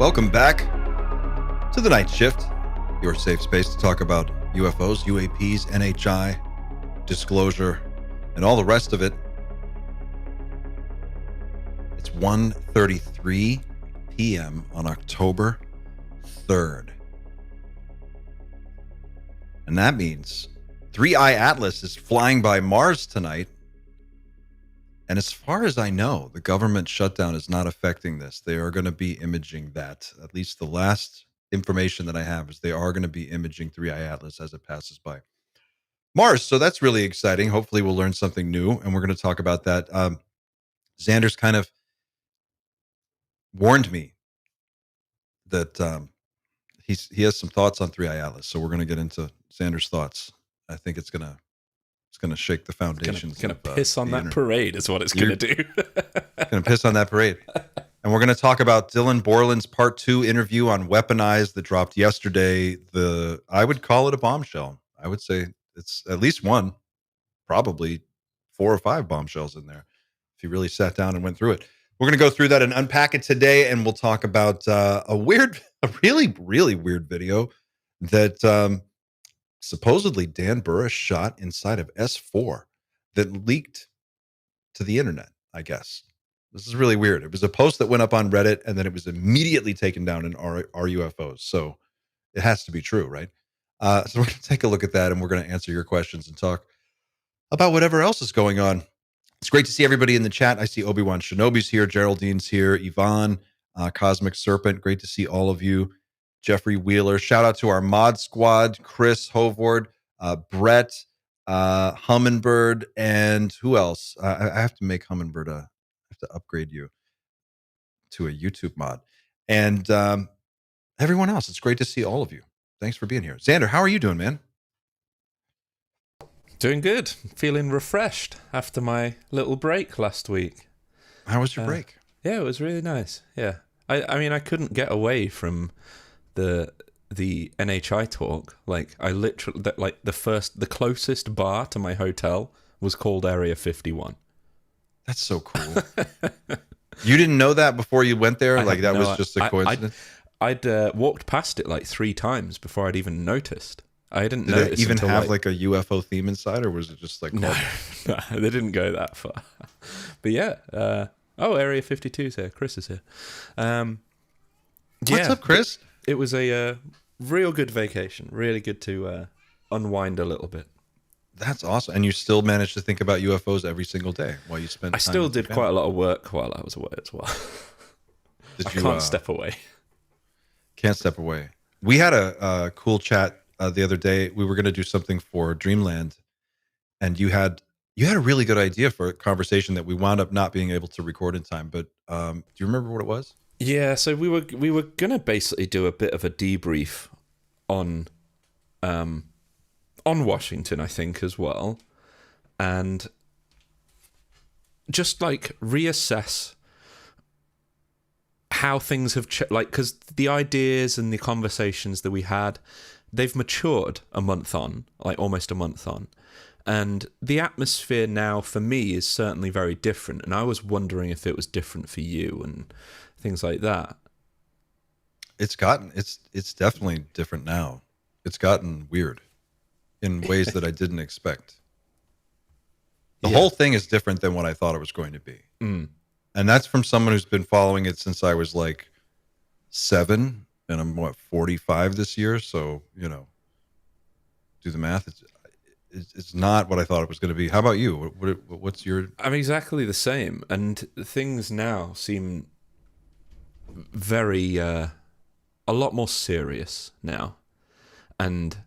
Welcome back to the Night Shift, your safe space to talk about UFOs, UAPs, NHI, disclosure, and all the rest of it. It's 1:33 p.m. on October 3rd. And that means 3i Atlas is flying by Mars tonight. And as far as I know, the government shutdown is not affecting this. They are going to be imaging that. At least the last information that I have is they are going to be imaging 3i Atlas as it passes by Mars. So that's really exciting. Hopefully we'll learn something new, and we're going to talk about that. Xander's kind of warned me that he has some thoughts on 3i Atlas. So we're going to get into Xander's thoughts. I think it's going to shake the foundations. It's going to piss on that parade is what it's going to do. Going to piss on that parade. And we're going to talk about Dylan Borland's part 2 interview on Weaponized that dropped yesterday. I would call it a bombshell. I would say it's at least one, probably 4 or 5 bombshells in there if you really sat down and went through it. We're going to go through that and unpack it today, and we'll talk about a really, really weird video that supposedly Dan Burris shot inside of S4 that leaked to the internet, I guess. This is really weird. It was a post that went up on Reddit, and then it was immediately taken down in our UFOs. So it has to be true, right? So we're going to take a look at that, and we're going to answer your questions and talk about whatever else is going on. It's great to see everybody in the chat. I see Obi-Wan Shinobi's here, Geraldine's here, Yvonne, Cosmic Serpent. Great to see all of you. Jeffrey Wheeler. Shout out to our mod squad, Chris Hovord, Brett, Humminbird, and who else? I have to make Humminbird I have to upgrade you to a YouTube mod. And everyone else. It's great to see all of you. Thanks for being here. Xander, how are you doing, man? Doing good. Feeling refreshed after my little break last week. How was your break? Yeah, it was really nice. Yeah. I mean, I couldn't get away from the NHI talk. Like, I literally, the closest bar to my hotel was called Area 51. That's so cool. You didn't know that before you went there? Like, that was just a coincidence? I'd walked past it like 3 times before I'd even noticed. I didn't Did notice it even until, have like a UFO theme inside, or was it just like... No, they didn't go that far. But yeah, Area 52 is here. Chris is here. What's up, Chris? It was a real good vacation. Really good to unwind a little bit. That's awesome. And you still managed to think about UFOs every single day while you spent time. I still did quite a lot of work while I was away as well. I can't step away. Can't step away. We had a cool chat the other day. We were going to do something for Dreamland, and you had a really good idea for a conversation that we wound up not being able to record in time. But do you remember what it was? Yeah, so we were gonna basically do a bit of a debrief on Washington, I think, as well, and just like reassess how things have because the ideas and the conversations that we had, they've matured a month on, like almost a month on. And the atmosphere now for me is certainly very different. And I was wondering if it was different for you and things like that. It's definitely different now. It's gotten weird in ways that I didn't expect. The whole thing is different than what I thought it was going to be. Mm. And that's from someone who's been following it since I was like 7, and I'm 45 this year. So, do the math. It's not what I thought it was going to be. How about you? What's your... I'm exactly the same. And things now seem very, a lot more serious now. And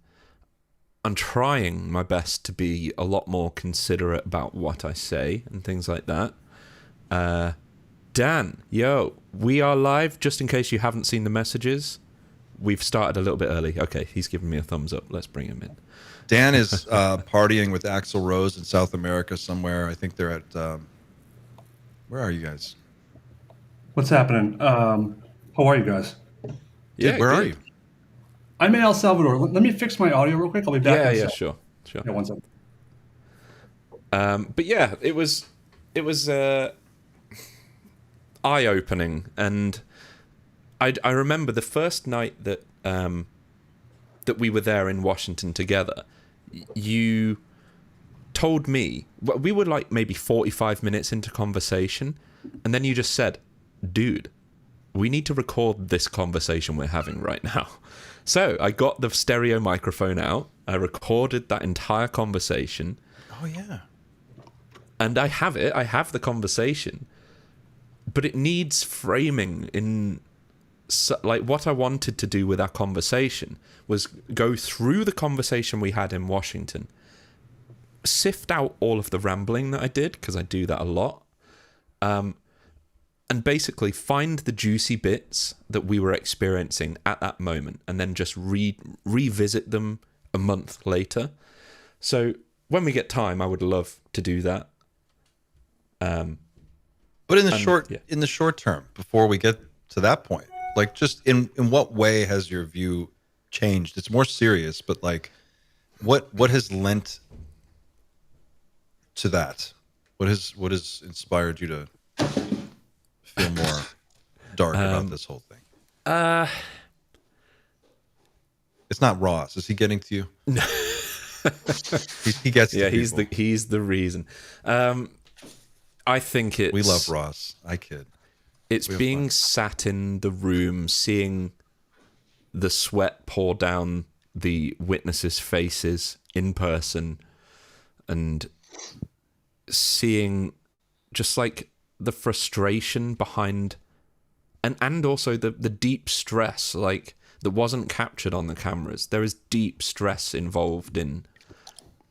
I'm trying my best to be a lot more considerate about what I say and things like that. Dan, we are live, just in case you haven't seen the messages. We've started a little bit early. Okay, he's giving me a thumbs up. Let's bring him in. Dan is partying with Axl Rose in South America somewhere. I think they're at... where are you guys? What's happening? How are you guys? Yeah, where are you? I'm in El Salvador. Let me fix my audio real quick. I'll be back. Yeah, sure. Yeah, 1 second. But yeah, it was eye-opening, and I remember the first night that that we were there in Washington together. You told me, well, we were like maybe 45 minutes into conversation, and then you just said, "Dude, we need to record this conversation we're having right now." So I got the stereo microphone out. I recorded that entire conversation. Oh yeah. And I have it. I have the conversation, but it needs framing in. So, like, what I wanted to do with our conversation was go through the conversation we had in Washington, sift out all of the rambling that I did, because I do that a lot, and basically find the juicy bits that we were experiencing at that moment, and then just revisit them a month later. So when we get time, I would love to do that. But in the short term, before we get to that point, like, just in what way has your view changed? It's more serious, but like, what has lent to that? What has inspired you to feel more dark about this whole thing? It's not Ross. Is he getting to you? No. he gets to people. He's the reason. I think it's... We love Ross. I kid. It's being sat in the room, seeing the sweat pour down the witnesses' faces in person, and seeing just like the frustration behind, and also the deep stress, like, that wasn't captured on the cameras. There is deep stress involved in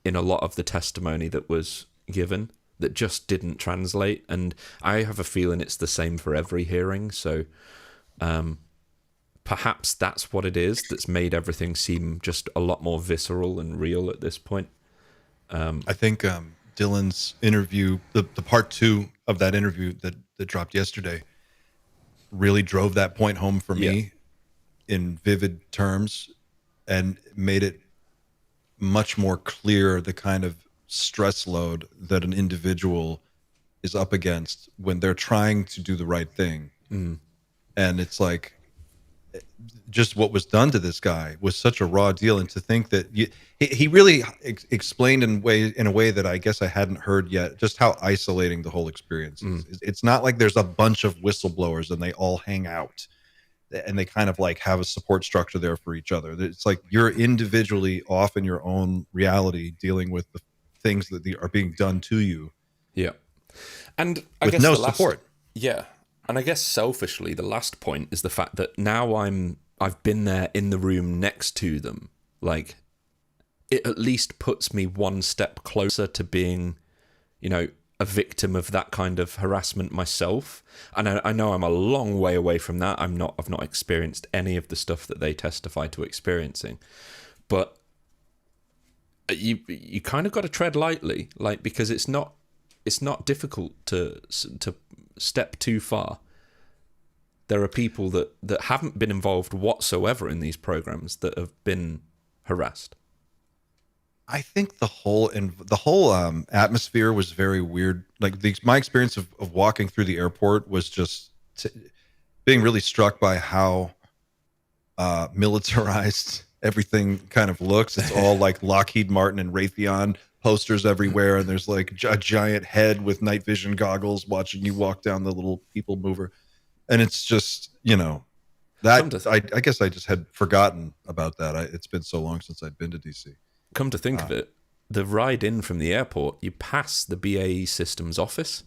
a lot of the testimony that was given that just didn't translate, and I have a feeling it's the same for every hearing. So perhaps that's what it is that's made everything seem just a lot more visceral and real at this point. I think Dylan's interview, the part 2 of that interview that dropped yesterday, really drove that point home for me in vivid terms, and made it much more clear the kind of stress load that an individual is up against when they're trying to do the right thing. And it's like, just what was done to this guy was such a raw deal. And to think that he really explained in a way that I guess I hadn't heard yet, just how isolating the whole experience is. It's not like there's a bunch of whistleblowers and they all hang out and they kind of like have a support structure there for each other. It's like you're individually off in your own reality, dealing with the things that are being done to you. Yeah. And I with guess no support. Yeah. And I guess selfishly, the last point is the fact that now I've been there in the room next to them. Like, it at least puts me one step closer to being, a victim of that kind of harassment myself. And I know I'm a long way away from that. I've not experienced any of the stuff that they testify to experiencing. But you kind of got to tread lightly, like, because it's not difficult to step too far. There are people that haven't been involved whatsoever in these programs that have been harassed. I think the whole atmosphere was very weird. Like, my experience of walking through the airport was just being really struck by how militarized everything kind of looks. It's all like Lockheed Martin and Raytheon posters everywhere, and there's like a giant head with night vision goggles watching you walk down the little people mover. And it's just, that I guess I just had forgotten about that. It's been so long since I'd been to DC. Come to think of it, the ride in from the airport, you pass the BAE Systems office.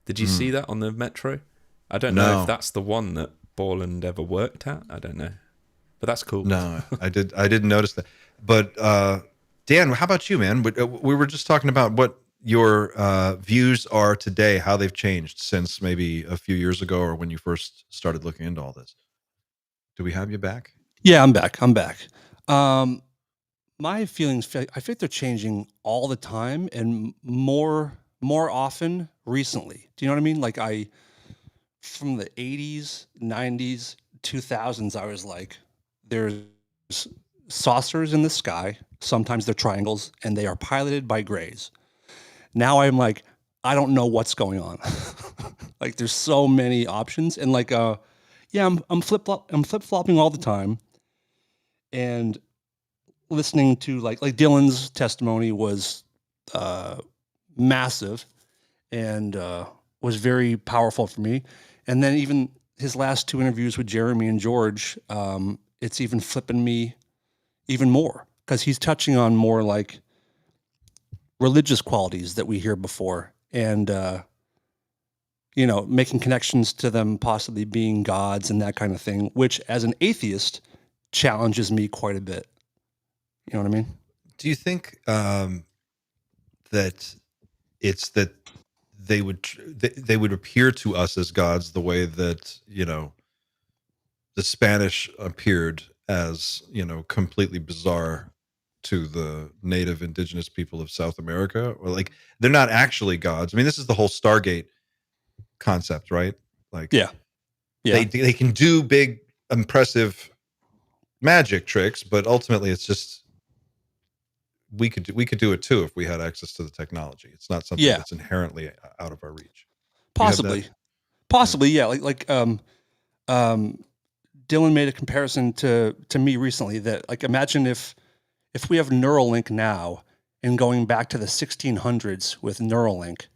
Did you see that on the metro? I don't know if that's the one that Borland ever worked at. I don't know. But that's cool. No, I didn't notice that. But Dan, how about you, man? We were just talking about what your views are today, how they've changed since maybe a few years ago or when you first started looking into all this. Do we have you back? Yeah, I'm back. My feelings, I think they're changing all the time and more often recently. Do you know what I mean? Like, from the 80s, 90s, 2000s, I was like, there's saucers in the sky. Sometimes they're triangles, and they are piloted by grays. Now I'm like, I don't know what's going on. Like, there's so many options. And like, Yeah, I'm flip-flopping all the time, and listening to like Dylan's testimony was massive and was very powerful for me. And then even his last two interviews with Jeremy and George, it's even flipping me even more because he's touching on more like religious qualities that we hear before, and making connections to them possibly being gods and that kind of thing, which as an atheist challenges me quite a bit. You know what I mean? Do you think that it's that they would appear to us as gods the way that the Spanish appeared as completely bizarre to the native indigenous people of South America, or like they're not actually gods? I mean, this is the whole Stargate concept, right? Like, Yeah. they can do big, impressive magic tricks, but ultimately, it's just we could do it too if we had access to the technology. It's not something that's inherently out of our reach. Possibly, yeah. Dylan made a comparison to me recently that like imagine if we have Neuralink now and going back to the 1600s with Neuralink,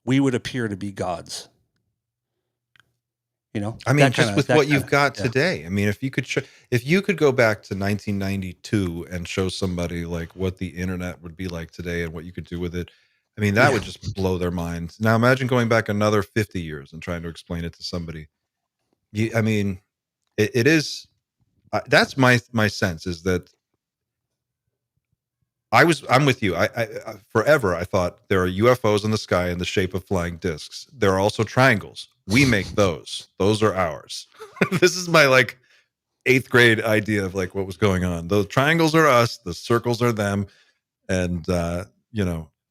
we would appear to be gods. I mean, just with what you've got today. I mean, if you could go back to 1992 and show somebody like what the internet would be like today and what you could do with it, I mean, that would just blow their mind. Now, imagine going back another 50 years and trying to explain it to somebody. I mean, it is. That's my sense is that I'm with you. I forever I thought there are UFOs in the sky in the shape of flying discs. There are also triangles. We make those. Those are ours. This is my like 8th grade idea of like what was going on. Those triangles are us. The circles are them. And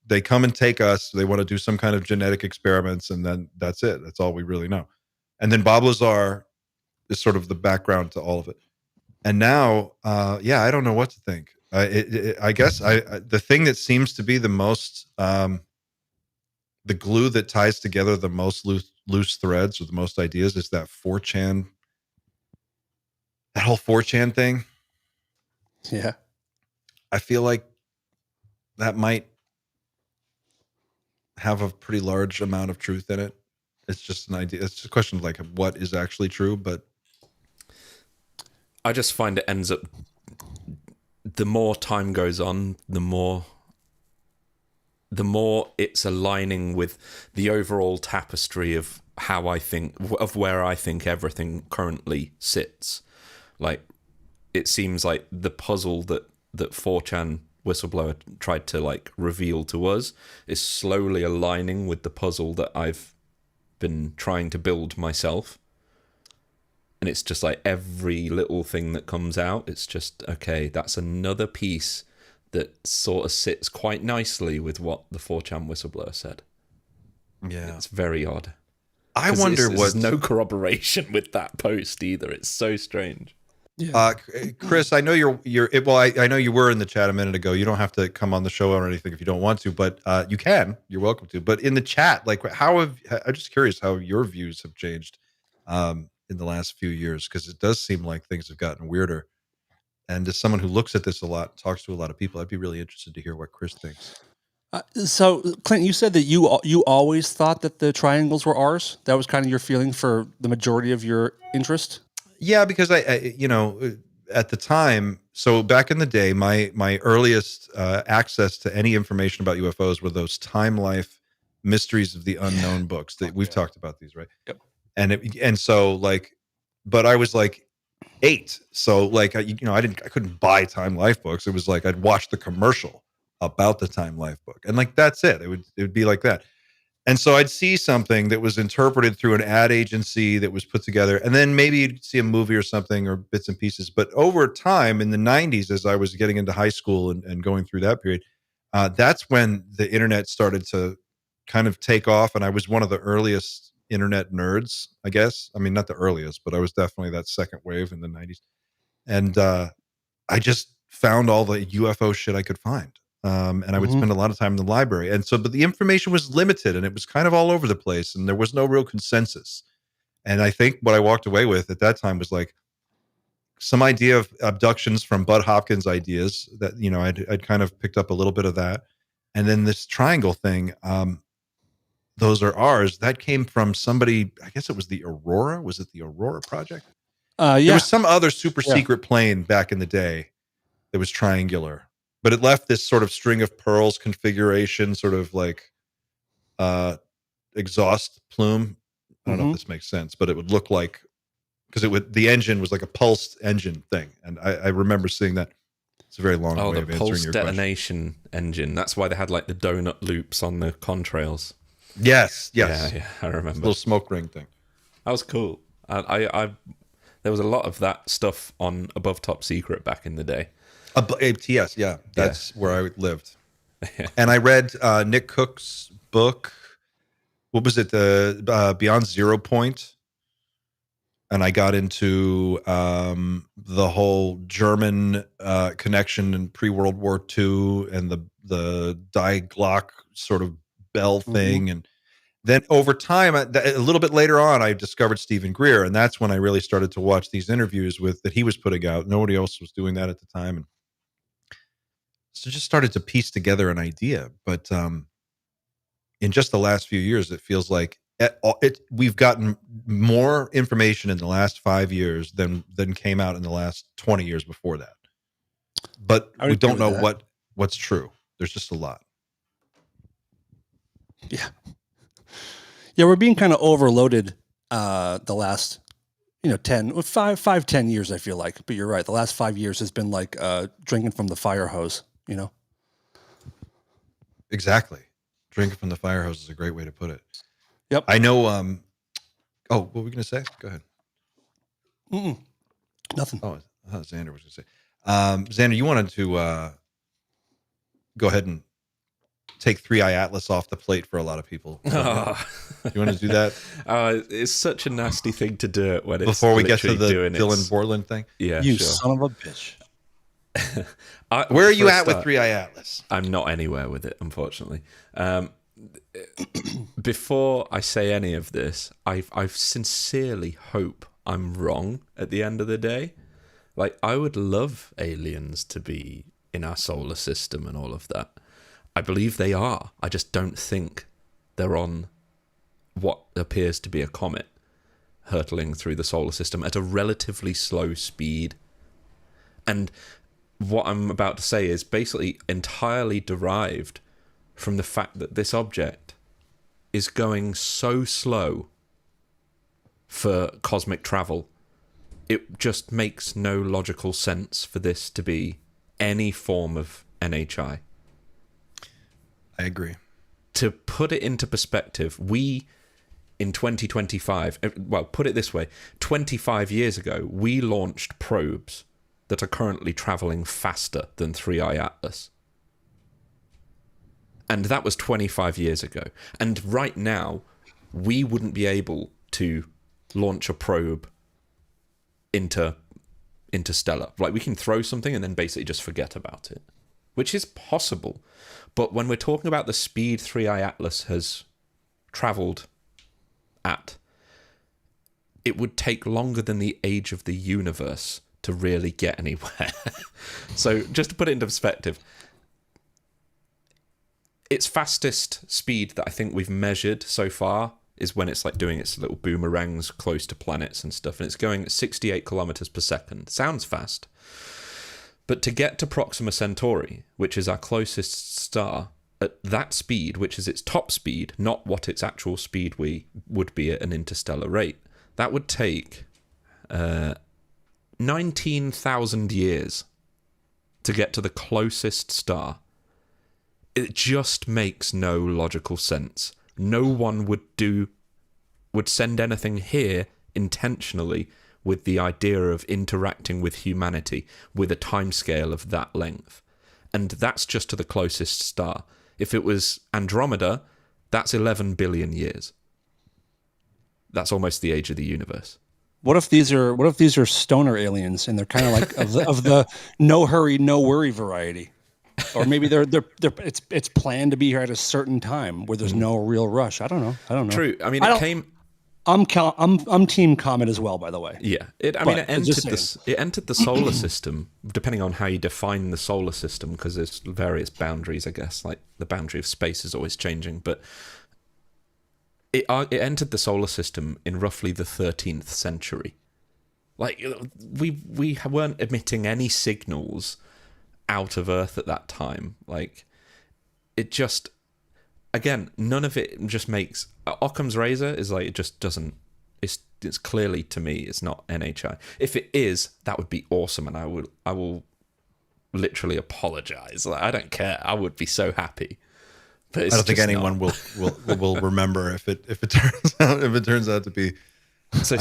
they come and take us. They want to do some kind of genetic experiments, and then that's it. That's all we really know. And then Bob Lazar is sort of the background to all of it. And now, I don't know what to think. I guess the thing that seems to be the most the glue that ties together the most loose threads with the most ideas is that 4chan, that whole 4chan thing. Yeah. I feel like that might have a pretty large amount of truth in it. It's just an idea. It's just a question of like what is actually true, but I just find it ends up, the more time goes on, the more it's aligning with the overall tapestry of how I think, of where I think everything currently sits. Like, it seems like the puzzle that 4chan whistleblower tried to like reveal to us is slowly aligning with the puzzle that I've been trying to build myself. And it's just like every little thing that comes out, it's just, okay, that's another piece that sort of sits quite nicely with what the 4chan whistleblower said. Yeah. It's very odd. I wonder there's no corroboration with that post either. It's so strange. Yeah. Chris, I know I know you were in the chat a minute ago. You don't have to come on the show or anything if you don't want to, but you can. You're welcome to. But in the chat, like, I'm just curious how your views have changed in the last few years, because it does seem like things have gotten weirder. And as someone who looks at this a lot, talks to a lot of people, I'd be really interested to hear what Chris thinks. So, Clint, you said that you always thought that the triangles were ours. That was kind of your feeling for the majority of your interest. Yeah, because I at the time, so back in the day, my earliest access to any information about UFOs were those Time Life Mysteries of the Unknown books that we've talked about these, right? Yep. And so like, but I was like 8, so like I couldn't buy Time Life books. It was like I'd watch the commercial about the Time Life book, and like that's it. It would be like that. And so I'd see something that was interpreted through an ad agency that was put together, and then maybe you'd see a movie or something or bits and pieces. But over time in the 90s, as I was getting into high school and going through that period, that's when the internet started to kind of take off. And I was one of the earliest internet nerds, I guess. I mean, not the earliest, but I was definitely that second wave in the 90s. And I just found all the UFO shit I could find. And I would spend a lot of time in the library. And so, but the information was limited and it was kind of all over the place and there was no real consensus. And I think what I walked away with at that time was like some idea of abductions from Bud Hopkins' ideas that, you know, I'd kind of picked up a little bit of that. And then this triangle thing, those are ours. That came from somebody, I guess it was the Aurora. Was it the Aurora Project? Yeah. There was some other super secret plane back in the day that was triangular, but it left this sort of string of pearls configuration, sort of like exhaust plume. I don't know if this makes sense, but it would look like, because the engine was like a pulsed engine thing. And I remember seeing that. It's a very long way of answering your question. Oh, the pulse detonation engine. That's why they had like the donut loops on the contrails. Yes. Yeah, I remember. It's a little smoke ring thing. That was cool. There was a lot of that stuff on Above Top Secret back in the day. ATS, yeah. That's where I lived. And I read Nick Cook's book. What was it? The Beyond Zero Point. And I got into the whole German connection in pre-World War II and the Die Glock sort of bell thing. And then over time, a little bit later on, I discovered Stephen Greer. And that's when I really started to watch these interviews that he was putting out. Nobody else was doing that at the time. And so just started to piece together an idea. But in just the last few years, it feels like we've gotten more information in the last 5 years than came out in the last 20 years before that. But we don't know what's true. There's just a lot. Yeah, we're being kind of overloaded the last 10 years, I feel like. But you're right, the last 5 years has been like drinking from the fire hose, Exactly. Drinking from the fire hose is a great way to put it. Yep. I know. What were we going to say? Go ahead. Nothing. Oh, I thought Xander was going to say. Xander, you wanted to go ahead and take 3i Atlas off the plate for a lot of people. You want to do that? It's such a nasty thing to do it when it's before we get to the Dylan Borland thing. Yeah, you son of a bitch. Where are you at with 3i Atlas? I'm not anywhere with it, unfortunately. Before I say any of this, I sincerely hope I'm wrong at the end of the day. Like, I would love aliens to be in our solar system and all of that. I believe they are. I just don't think they're on what appears to be a comet hurtling through the solar system at a relatively slow speed. And what I'm about to say is basically entirely derived from the fact that this object is going so slow for cosmic travel. It just makes no logical sense for this to be any form of NHI. I agree. To put it into perspective, we, in 2025, well, put it this way, 25 years ago, we launched probes that are currently traveling faster than 3i Atlas. And that was 25 years ago. And right now, we wouldn't be able to launch a probe into interstellar. Like, we can throw something and then basically just forget about it, which is possible. But when we're talking about the speed 3i Atlas has traveled at, it would take longer than the age of the universe to really get anywhere. So just to put it into perspective, its fastest speed that I think we've measured so far is when it's like doing its little boomerangs close to planets and stuff, and it's going at 68 kilometers per second. Sounds fast. But to get to Proxima Centauri, which is our closest star, at that speed, which is its top speed, not what its actual speed would be at an interstellar rate, that would take 19,000 years to get to the closest star. It just makes no logical sense. No one would send anything here intentionally with the idea of interacting with humanity with a timescale of that length. And that's just to the closest star. If it was Andromeda, that's 11 billion years. That's almost the age of the universe. What if these are stoner aliens and they're kind of like of the no hurry, no worry variety? Or maybe it's planned to be here at a certain time where there's no real rush. I don't know. True. I mean, I'm team Comet as well, by the way. Yeah, it entered the solar system, depending on how you define the solar system, because there's various boundaries, I guess. Like the boundary of space is always changing, but it entered the solar system in roughly the 13th century. Like we weren't emitting any signals out of Earth at that time. Like it just, again, none of it just makes Occam's razor is like it just doesn't. It's clearly, to me, it's not NHI. If it is, that would be awesome, and I will literally apologize. Like, I don't care. I would be so happy. But I don't think anyone will remember if it turns out to be. So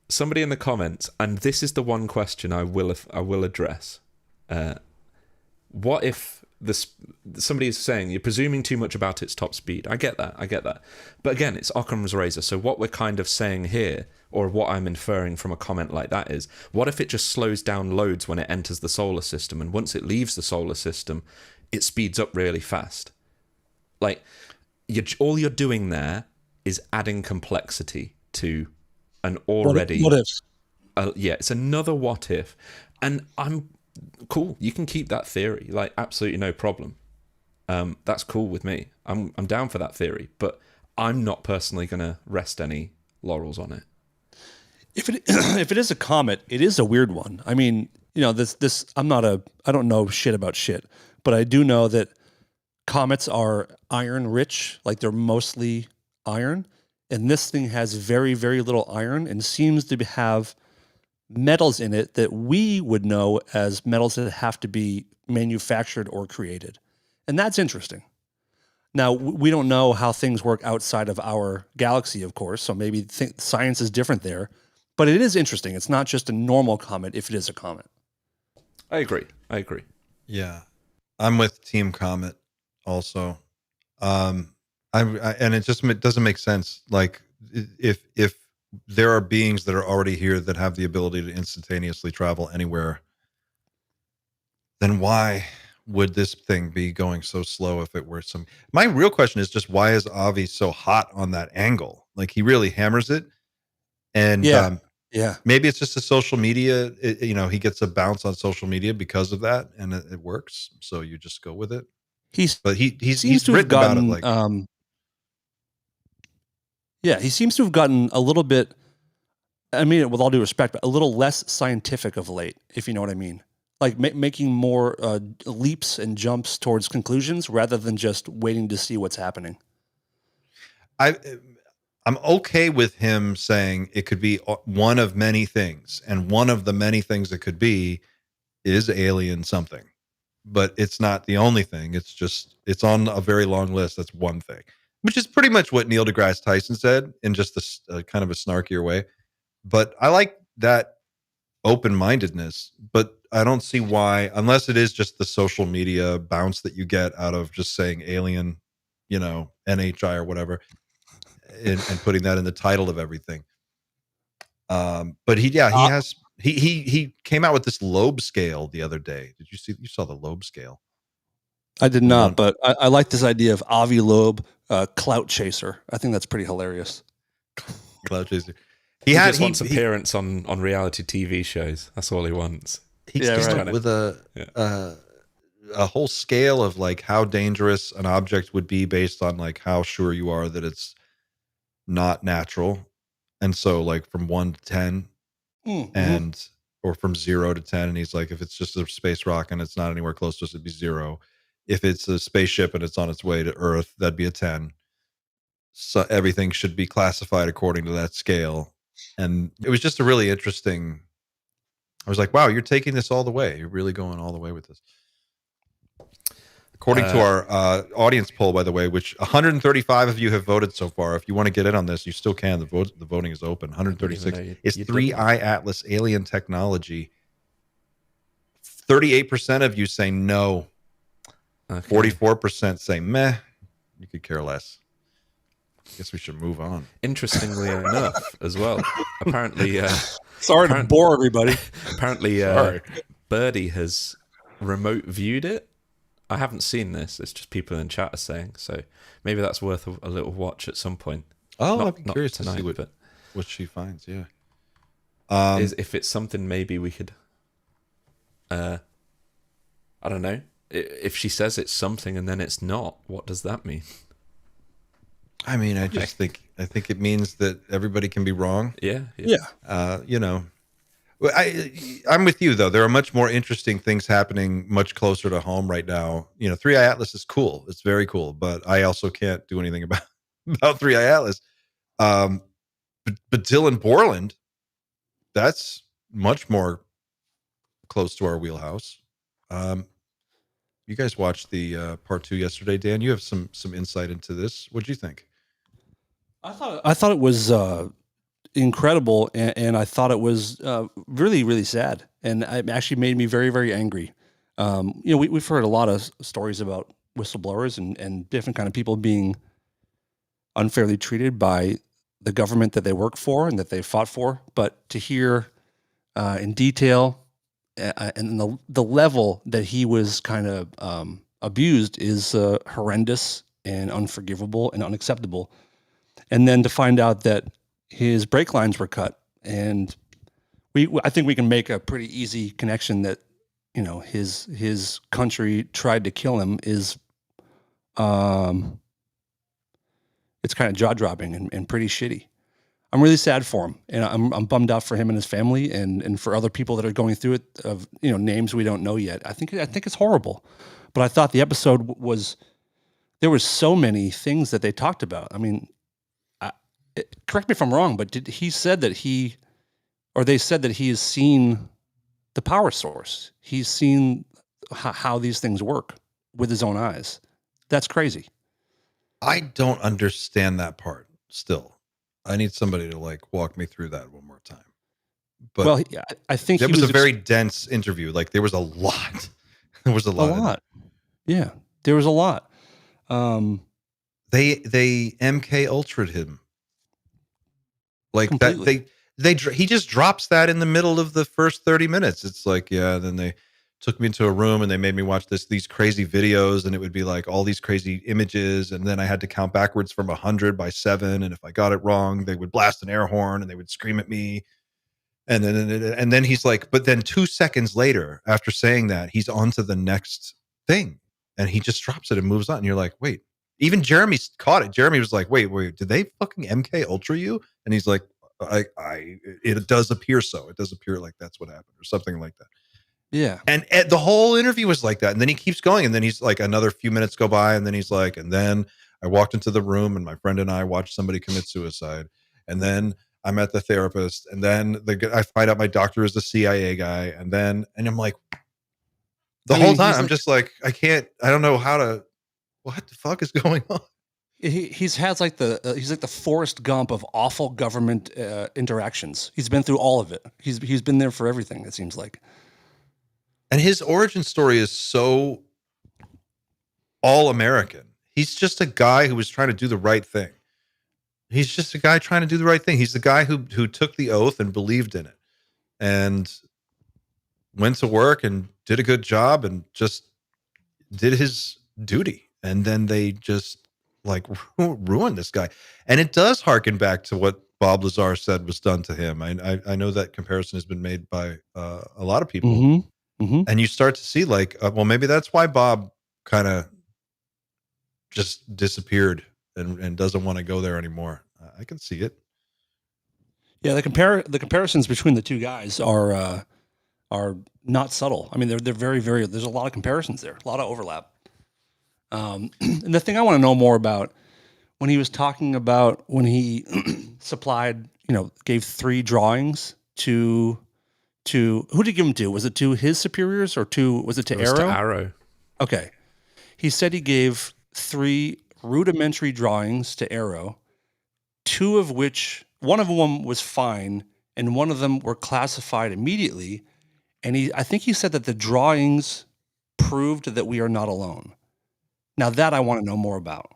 somebody in the comments, and this is the one question I will address. What if somebody is saying you're presuming too much about its top speed? I get that. But again, it's Occam's razor. So what we're kind of saying here, or what I'm inferring from a comment like that is, what if it just slows down loads when it enters the solar system, and once it leaves the solar system, it speeds up really fast? Like, all you're doing there is adding complexity to an already... What if? Yeah, it's another what if. And I'm... Cool, you can keep that theory, like absolutely no problem. That's cool with me. I'm down for that theory, but I'm not personally going to rest any laurels on it. If it is a comet, it is a weird one. I mean, this I don't know shit about shit, but I do know that comets are iron rich, like they're mostly iron, and this thing has very, very little iron and seems to have metals in it that we would know as metals that have to be manufactured or created. And that's interesting. Now, we don't know how things work outside of our galaxy, of course, so maybe science is different there. But it is interesting. It's not just a normal comet if it is a comet. I agree. Yeah. I'm with Team Comet also. And it doesn't make sense. Like, if there are beings that are already here that have the ability to instantaneously travel anywhere, then why would this thing be going so slow if it were some... My real question is just, why is Avi so hot on that angle? Like, he really hammers it. And maybe it's just a social media, he gets a bounce on social media because of that, and it works. So you just go with it. He's written about it like... Yeah, he seems to have gotten a little bit, I mean, with all due respect, but a little less scientific of late, if you know what I mean. Like making more leaps and jumps towards conclusions rather than just waiting to see what's happening. I'm okay with him saying it could be one of many things, and one of the many things it could be is alien something. But it's not the only thing. It's on a very long list. That's one thing. Which is pretty much what Neil deGrasse Tyson said in just a kind of a snarkier way. But I like that open-mindedness, but I don't see why, unless it is just the social media bounce that you get out of just saying alien, NHI or whatever, and putting that in the title of everything. But he came out with this lobe scale the other day. You saw the lobe scale? I did not, but I like this idea of Avi Loeb, clout chaser. I think that's pretty hilarious. Clout chaser. He wants appearance on reality TV shows. That's all he wants. He's with a whole scale of like how dangerous an object would be based on like how sure you are that it's not natural. And so like from 1 to 10 or from 0 to 10. And he's like, if it's just a space rock and it's not anywhere close to us, it'd be 0. If it's a spaceship and it's on its way to Earth, that'd be a 10. So everything should be classified according to that scale. And it was just a really interesting... I was like, wow, you're taking this all the way. You're really going all the way with this. According to our audience poll, by the way, which 135 of you have voted so far. If you want to get in on this, you still can. The voting is open. 136 is 3i Atlas alien technology. 38% of you say no. Okay. 44% say meh. You could care less. I guess we should move on. Interestingly enough, as well, apparently... Sorry to bore everybody. Apparently, Birdie has remote viewed it. I haven't seen this. It's just people in chat are saying. So maybe that's worth a little watch at some point. Oh, I'd be curious to see what... But what she finds. Yeah. Is if it's something maybe we could, I don't know. If she says it's something and then it's not, what does that mean? I mean, I think it means that everybody can be wrong. Yeah. You know, I'm with you though. There are much more interesting things happening much closer to home right now. You know, Three Eye Atlas is cool. It's very cool, but I also can't do anything about Three Eye Atlas. But Dylan Borland, that's much more close to our wheelhouse. You guys watched the part 2 yesterday, Dan. You have some insight into this. What'd you think? I thought it was incredible, and I thought it was really, really sad, and it actually made me very, very angry. You know, we've heard a lot of stories about whistleblowers and different kind of people being unfairly treated by the government that they work for and that they fought for, but to hear in detail and the level that he was kind of abused is horrendous and unforgivable and unacceptable. And then to find out that his brake lines were cut, and I think we can make a pretty easy connection that, you know, his country tried to kill him is, it's kind of jaw dropping and pretty shitty. I'm really sad for him, and I'm bummed out for him and his family, and for other people that are going through it, of, you know, names we don't know yet. I think it's horrible, but I thought the episode there was so many things that they talked about. I mean, correct me if I'm wrong, but they said that he has seen the power source. He's seen how these things work with his own eyes. That's crazy. I don't understand that part still. I need somebody to like walk me through that one more time. But well, I think it was a very dense interview. Like there was a lot. There was a lot. Yeah, there was a lot. They MK Ultra'd him. Like completely. he just drops that in the middle of the first 30 minutes. It's like, yeah, then they took me into a room and they made me watch these crazy videos, and it would be like all these crazy images, and then I had to count backwards from 100 by 7, and if I got it wrong, they would blast an air horn and they would scream at me. And then he's like, but then 2 seconds later, after saying that, he's on to the next thing, and he just drops it and moves on. And you're like, wait. Even Jeremy caught it. Jeremy was like, wait, did they fucking MK Ultra you? And he's like, it does appear so. It does appear like that's what happened, or something like that. Yeah. And the whole interview was like that. And then he keeps going, and then he's like, another few minutes go by, and then he's like, and then I walked into the room and my friend and I watched somebody commit suicide. And then I met the therapist, and then I find out my doctor is the CIA guy. And I'm like, whole time I'm just like, I don't know what the fuck is going on? He's like the Forrest Gump of awful government interactions. He's been through all of it. He's been there for everything, it seems like. And his origin story is so all American. He's just a guy who was trying to do the right thing. He's just a guy trying to do the right thing. He's the guy who took the oath and believed in it, and went to work and did a good job and just did his duty. And then they just like ruined this guy. And it does harken back to what Bob Lazar said was done to him. I know that comparison has been made by a lot of people. Mm-hmm. Mm-hmm. And you start to see like, well, maybe that's why Bob kind of just disappeared and doesn't want to go there anymore. I can see it. Yeah, the comparisons between the two guys are not subtle. I mean, they're very, very. There's a lot of comparisons there, a lot of overlap. And the thing I want to know more about, when he was talking about when he supplied, gave 3 drawings to who did he give them to? Was it to his superiors or was it to Arrow? To Arrow. Okay. He said he gave 3 rudimentary drawings to Arrow, 2 of which, one of them was fine, and one of them were classified immediately. And I think he said that the drawings proved that we are not alone. Now that I want to know more about.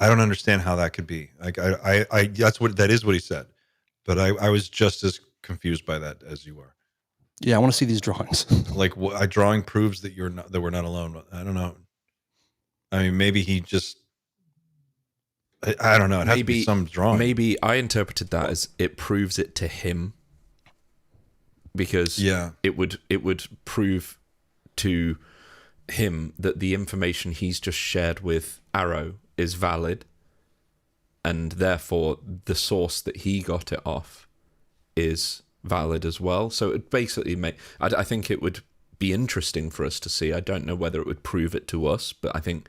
I don't understand how that could be. Like that is what he said, but I was just as confused by that as you are. Yeah, I want to see these drawings. Like a drawing proves that we're not alone. I don't know. I mean, maybe he just, I don't know. It has to be some drawing. Maybe I interpreted that as it proves it to him, because it would prove to him that the information he's just shared with Arrow is valid, and therefore the source that he got it off is valid as well. So it basically I think it would be interesting for us to see. I don't know whether it would prove it to us, but I think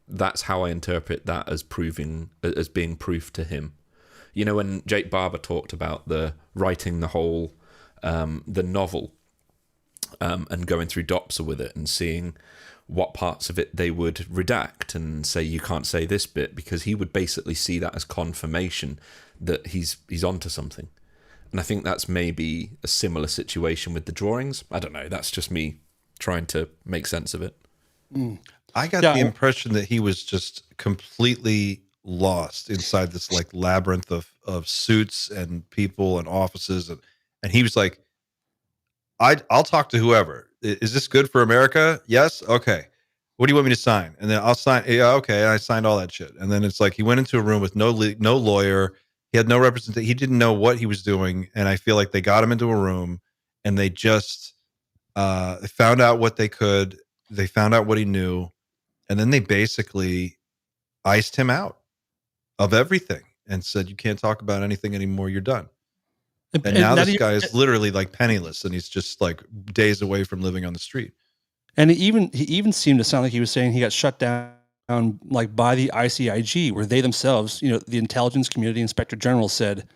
that's how I interpret that as being proof to him. You know, when Jake Barber talked about writing the whole the novel and going through Dopser with it and seeing what parts of it they would redact and say you can't say this bit, because he would basically see that as confirmation that he's onto something. And I think that's maybe a similar situation with the drawings. I don't know. That's just me trying to make sense of it. I got the impression that he was just completely lost inside this like labyrinth of suits and people and offices. And he was like, I'll talk to whoever. Is this good for America? Yes. Okay. What do you want me to sign? And then I'll sign. Yeah. Okay. I signed all that shit. And then it's like, he went into a room with no lawyer. He had no representation. He didn't know what he was doing. And I feel like they got him into a room and they just they found out what they could. They found out what he knew. And then they basically iced him out of everything and said, you can't talk about anything anymore. You're done. And now this guy is literally like penniless, and he's just like days away from living on the street. And he even seemed to sound like he was saying he got shut down like by the ICIG, where they themselves, you know, the intelligence community inspector general said,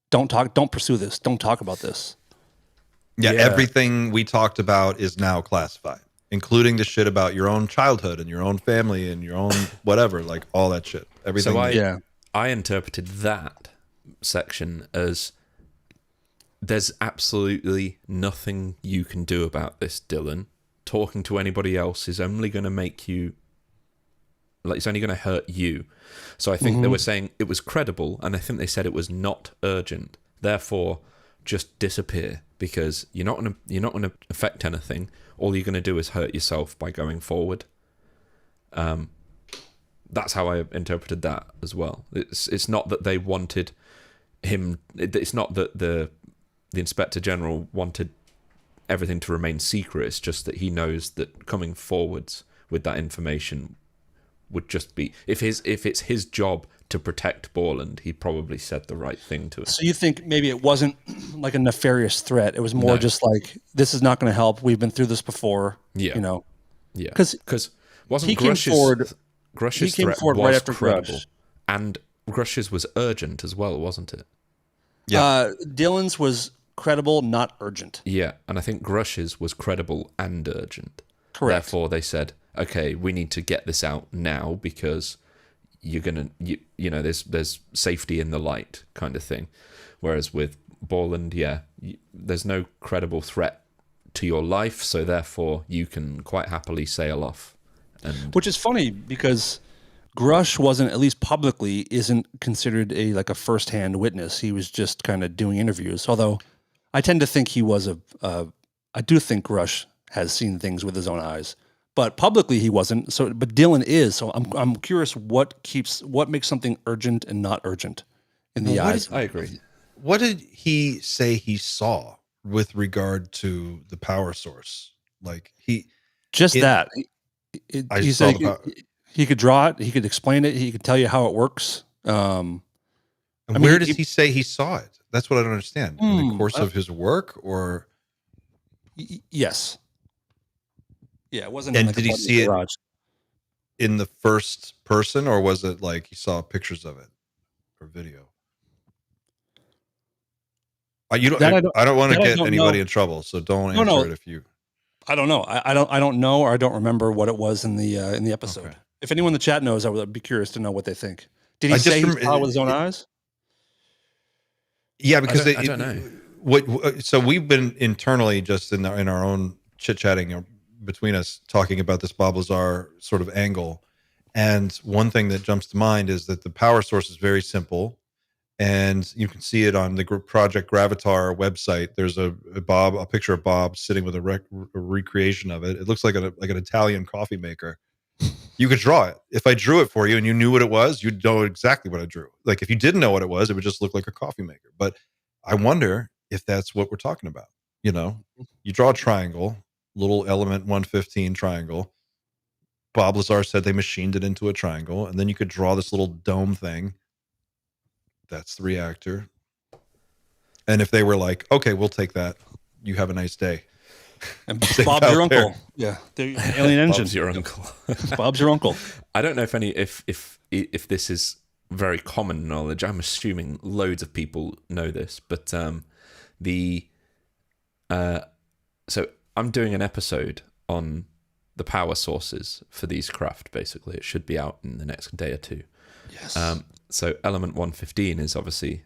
don't pursue this. Don't talk about this. Yeah. Everything we talked about is now classified, including the shit about your own childhood and your own family and your own whatever, like all that shit. Everything. So I interpreted that section as there's absolutely nothing you can do about this, Dylan. Talking to anybody else is only going to make you, like, it's only going to hurt you. So I think they were saying it was credible, and I think they said it was not urgent. Therefore, just disappear, because you're not going to affect anything. All you're going to do is hurt yourself by going forward. That's how I interpreted that as well. It's not that they wanted him. It's not that the Inspector General wanted everything to remain secret. It's just that he knows that coming forwards with that information would just be, if it's his job to protect Borland, he probably said the right thing to him. So you think maybe it wasn't like a nefarious threat? It was more just like, this is not going to help. We've been through this before. Yeah. You know. Yeah. Because wasn't Grush's threat was right after credible, Grush. And Grush's was urgent as well, wasn't it? Yeah. Dylan's was credible, not urgent. Yeah, and I think Grush's was credible and urgent. Correct. Therefore, they said, okay, we need to get this out now, because you're gonna, you know, there's safety in the light kind of thing. Whereas with Borland, there's no credible threat to your life, so therefore you can quite happily sail off. Which is funny, because Grush wasn't, at least publicly, isn't considered a first-hand witness. He was just kind of doing interviews. Although I tend to think he was I do think Grush has seen things with his own eyes, but publicly he wasn't. So, but Dylan is. So I'm curious what makes something urgent and not urgent in the eyes. I agree. What did he say he saw with regard to the power source? Like he said he could draw it, he could explain it, he could tell you how it works. And where does he say he saw it? That's what I don't understand. In the course of his work, or yes, yeah, it wasn't. And did he see it in the first person, or was it like he saw pictures of it or video? I don't want to get anybody in trouble, so don't answer it if you. I don't know. I don't know, or I don't remember what it was in the episode. Okay. If anyone in the chat knows, I would be curious to know what they think. Did he say he saw it with his own eyes? Yeah, because I don't know. So we've been internally just in our own chit-chatting between us, talking about this Bob Lazar sort of angle. And one thing that jumps to mind is that the power source is very simple, and you can see it on the Project Gravatar website. There's a picture of Bob sitting with a recreation of it. It looks like an Italian coffee maker, You could draw it. If I drew it for you and you knew what it was, you'd know exactly what I drew. Like if you didn't know what it was, it would just look like a coffee maker. But I wonder if that's what we're talking about. You know, you draw a triangle, little element 115 triangle. Bob Lazar said they machined it into a triangle, and then you could draw this little dome thing. That's the reactor. And if they were like, okay, we'll take that. You have a nice day. And Bob's your uncle. Yeah, the alien engine. Bob's your uncle. Bob's your uncle. I don't know if this is very common knowledge. I'm assuming loads of people know this, but so I'm doing an episode on the power sources for these craft. Basically, it should be out in the next day or two. Yes. So element 115 is obviously